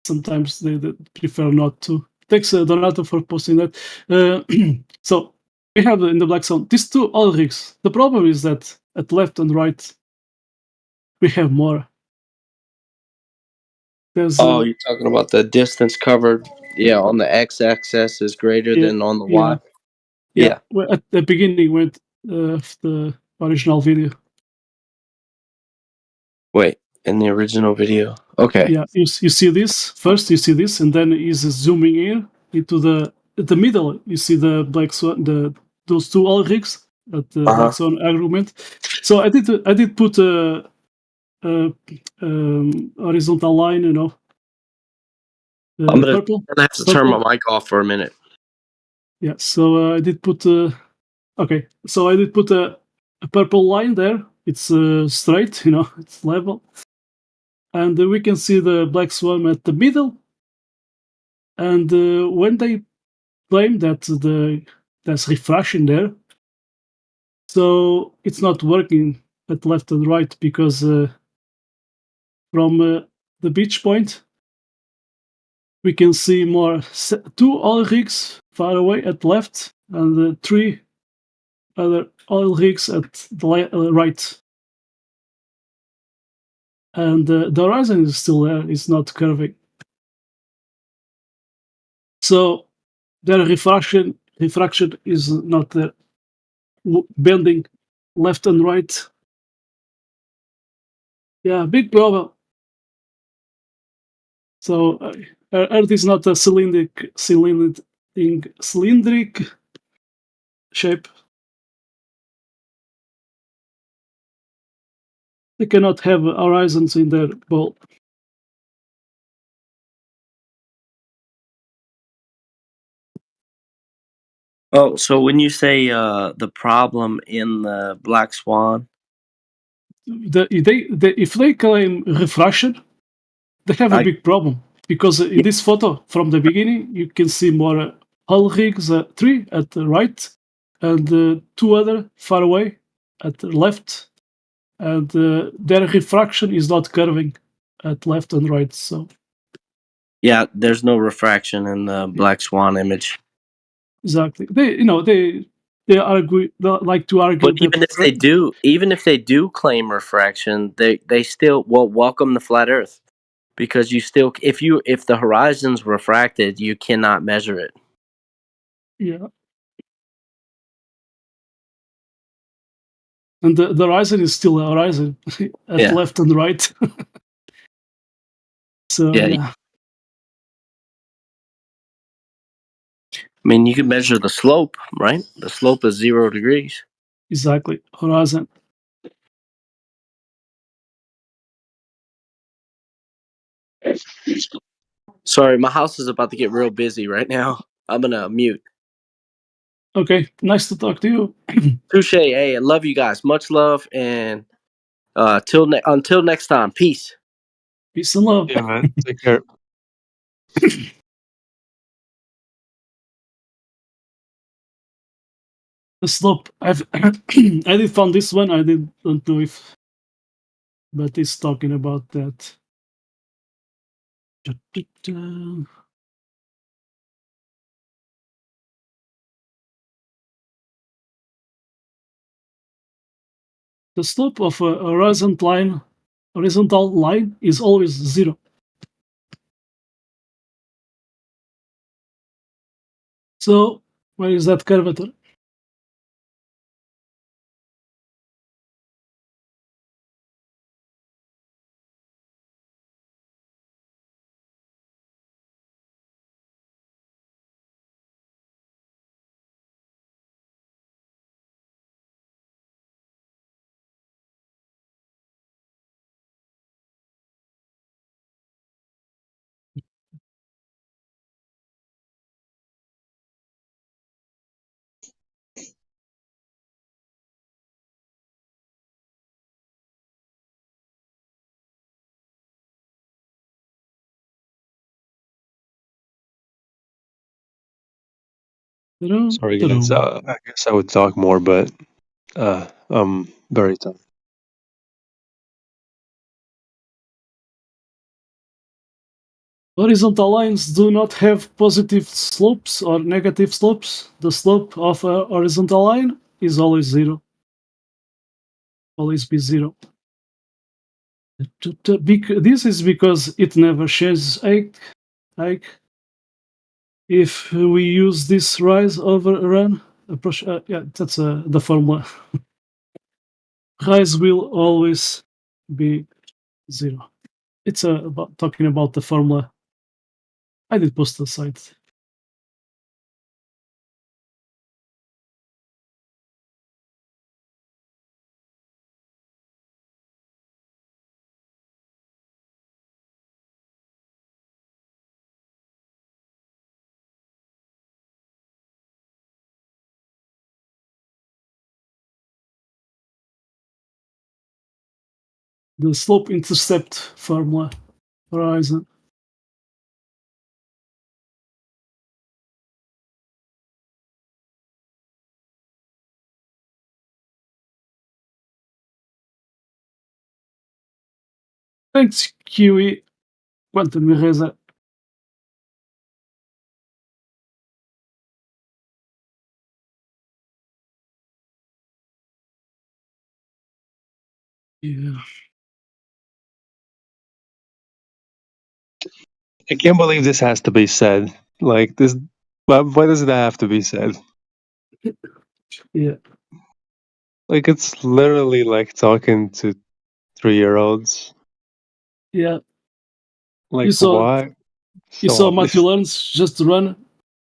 sometimes they prefer not to. Thanks, Donato, for posting that. So we have in the Black Swan these two oil rigs. The problem is that at left and right we have more. There's, you're talking about the distance covered. Yeah, on the x-axis is greater than on the y. Yeah. Well, at the beginning went of the original video. Wait, in the original video. Okay. Yeah, you see this first. You see this, and then he's zooming in into the middle. You see the Black Swan, those two oil rigs at the Black Swan argument. So I did put a horizontal line, you know. I'm gonna have to turn my mic off for a minute. Yeah, so I did put okay. So I did put a purple line there. It's straight, you know, it's level, and we can see the Black Swan at the middle. And when they claim that there's refraction there, so it's not working at left and right because from the beach point we can see more two oil rigs far away at left and three other oil rigs at the right. And the horizon is still there, it's not curving. So the refraction is not there. bending left and right. Yeah, big problem. So Earth is not a cylindric shape. They cannot have horizons in their ball. Oh, so when you say the problem in the Black Swan, If they claim refraction, they have a big problem, because in this photo from the beginning you can see more Ulrichs, 3 at the right, and 2 other far away at the left, and their refraction is not curving at left and right. So yeah, there's no refraction in the Black Swan image. exactly, they like to argue But that even if they do claim refraction, they still welcome the flat Earth, because you still if the horizon's refracted, you cannot measure it. yeah. And the horizon is still a horizon at left and right. So yeah. I mean, you can measure the slope, right? The slope is 0 degrees. Exactly, horizon. Sorry, my house is about to get real busy right now. I'm gonna mute. Okay, nice to talk to you. Touche. Hey, I love you guys. Much love, and until next time. Peace. Peace and love. Yeah, man. Take care. The slope. I did found this one. I don't know if, but it's talking about that. The slope of a horizontal line is always 0. So where is that curvature? Sorry, guys. I guess I would talk more, but I'm very tired. Horizontal lines do not have positive slopes or negative slopes. The slope of a horizontal line is always 0. Always be 0. This is because it never changes height. If we use this rise over run approach, yeah, that's the formula. Rise will always be 0. It's about talking about the formula. I did post the site. The slope intercept formula, horizon. Thanks, Kiwi. Quanto me reza. Yeah. I can't believe this has to be said. Like this, why does that have to be said? Yeah. Like it's literally like talking to 3-year-olds. Yeah. Like You saw why? you So saw obvious. Matthew Lawrence just run.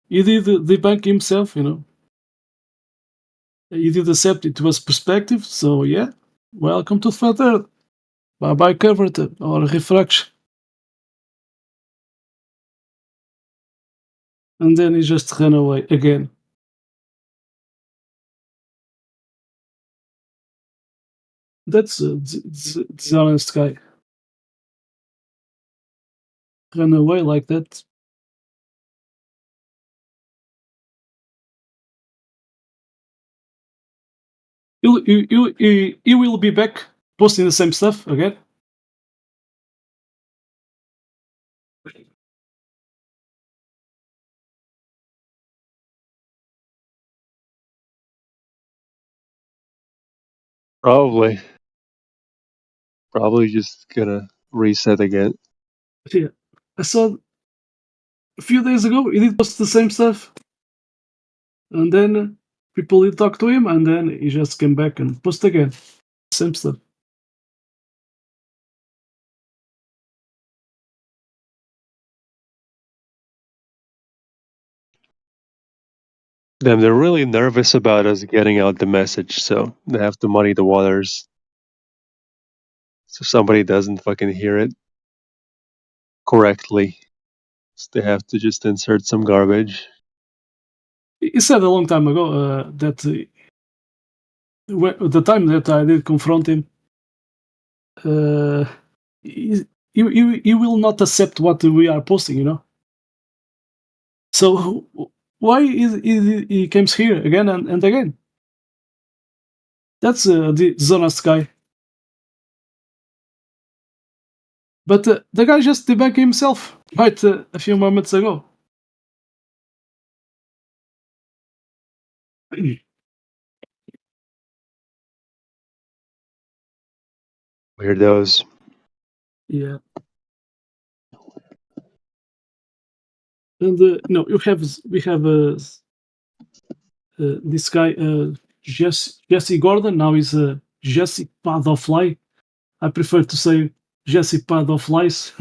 He did debunk himself, you know. He did accept it was perspective, so yeah. Welcome to Flat Earth. Bye bye curvature or refraction. And then he just ran away again. That's the honest guy. Run away like that. He will be back posting the same stuff again. Probably just gonna reset again. Yeah. I saw a few days ago he did post the same stuff. And then people did talk to him and then he just came back and post again. Same stuff. They're really nervous about us getting out the message, so they have to muddy the waters. So somebody doesn't fucking hear it correctly. So they have to just insert some garbage. He said a long time ago that the time that I did confront him, he will not accept what we are posting, you know. So why he comes here again and again? That's the honest guy. But the guy just debunked himself right a few moments ago. Weirdos. Yeah. And no, we have this guy Jesse Gordon. Now he's Jesse Pad of Lie. I prefer to say Jesse Pad of Lies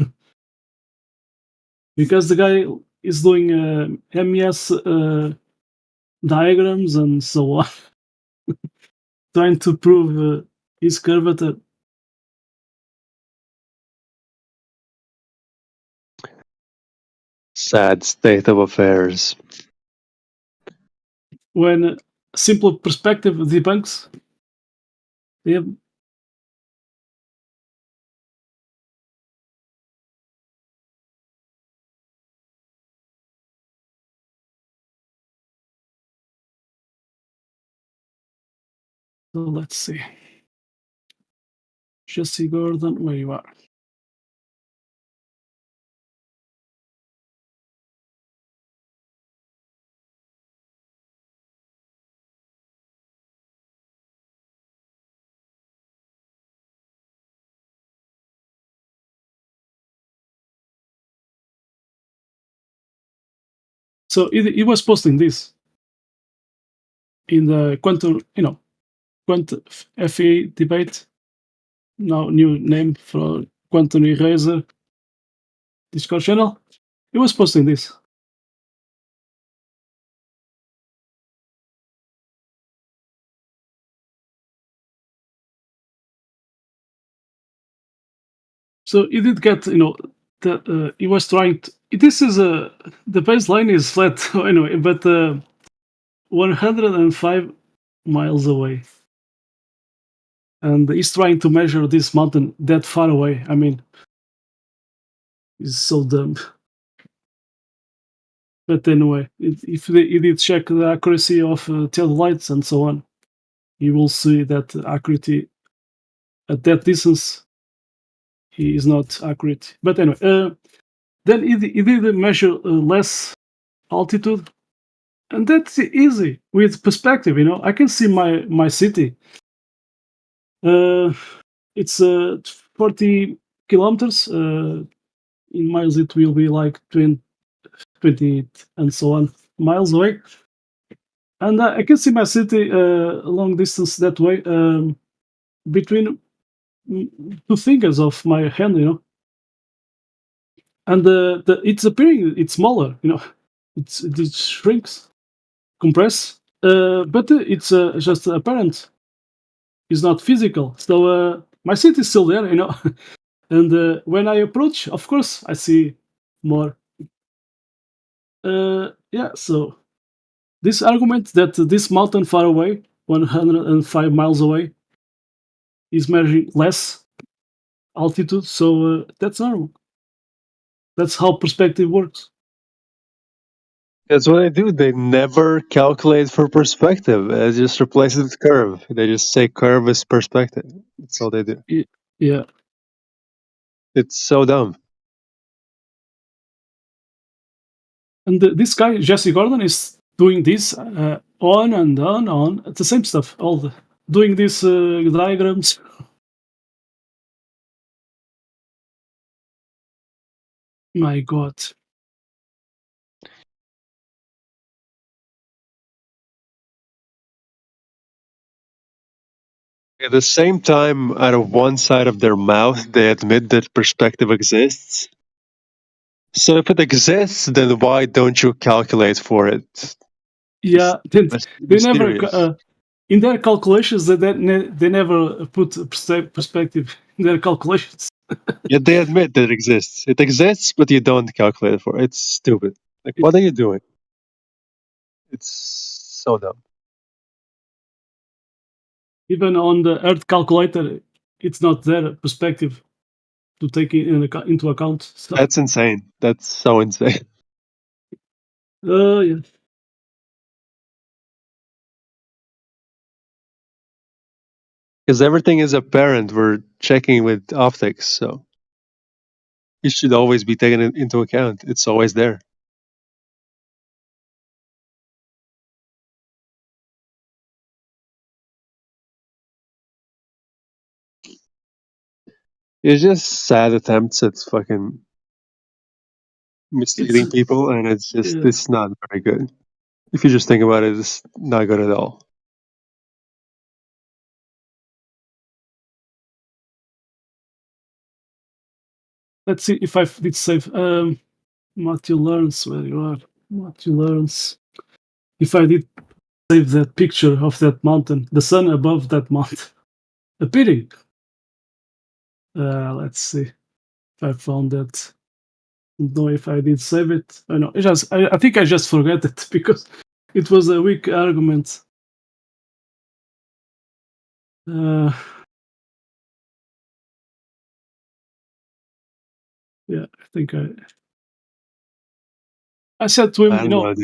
because the guy is doing MES diagrams and so on, trying to prove his curvature. Sad state of affairs. When simple perspective debunks. Yeah. So let's see. Jesse Gordon, where you are. So he was posting this in the quantum, quant FE debate. Now new name for Quantum Eraser Discord channel. He was posting this. So he did get, he was trying to. This is the baseline is flat anyway, but 105 miles away, and he's trying to measure this mountain that far away. I mean, he's so dumb. But anyway, if he did check the accuracy of tail lights and so on, you will see that accuracy at that distance he is not accurate. But anyway, then he did measure less altitude, and that's easy with perspective. I can see my city. It's 40 kilometers. In miles, it will be like 20 and so on miles away. And I can see my city long distance that way, between two fingers of my hand, and it's appearing, it's smaller, it shrinks, compress, but it's just apparent. It's not physical. So my city is still there, and when I approach, of course, I see more. Yeah. So this argument that this mountain far away, 105 miles away, is measuring less altitude, so that's normal. That's how perspective works. That's what they do. They never calculate for perspective. They just replace it with curve. They just say curve is perspective. That's all they do. Yeah. It's so dumb. And this guy, Jesse Gordon, is doing this on and on. It's the same stuff. Doing these diagrams. My God. At the same time, out of one side of their mouth, they admit that perspective exists. So if it exists, then why don't you calculate for it? Yeah, they never Mysterious. in their calculations they never put perspective in their calculations. Yet they admit that it exists. It exists, but you don't calculate for it. It's stupid. Like, what are you doing? It's so dumb. Even on the Earth calculator, it's not their perspective to take into account. So, That's insane. That's so insane. yeah. Because everything is apparent. We're checking with optics, so it should always be taken into account. It's always there. It's just sad attempts at fucking misleading people, and it's not very good. If you just think about it, it's not good at all. Let's see if I did save Matthew Learns where you are. Matthew Learns. If I did save that picture of that mountain, the sun above that mountain, appearing. Let's see if I found that. Don't know if I did save it. I know. I think I just forgot it because it was a weak argument. Yeah, I think I said to him,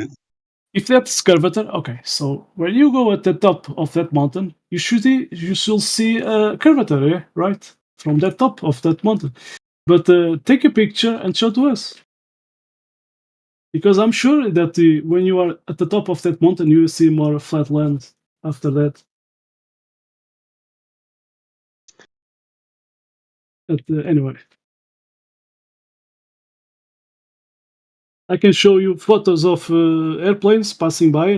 if that's curvature, okay. So when you go at the top of that mountain, you should see a curvature, yeah, right, from the top of that mountain. But take a picture and show to us, because I'm sure that when you are at the top of that mountain, you will see more flat land after that. But anyway, I can show you photos of airplanes passing by.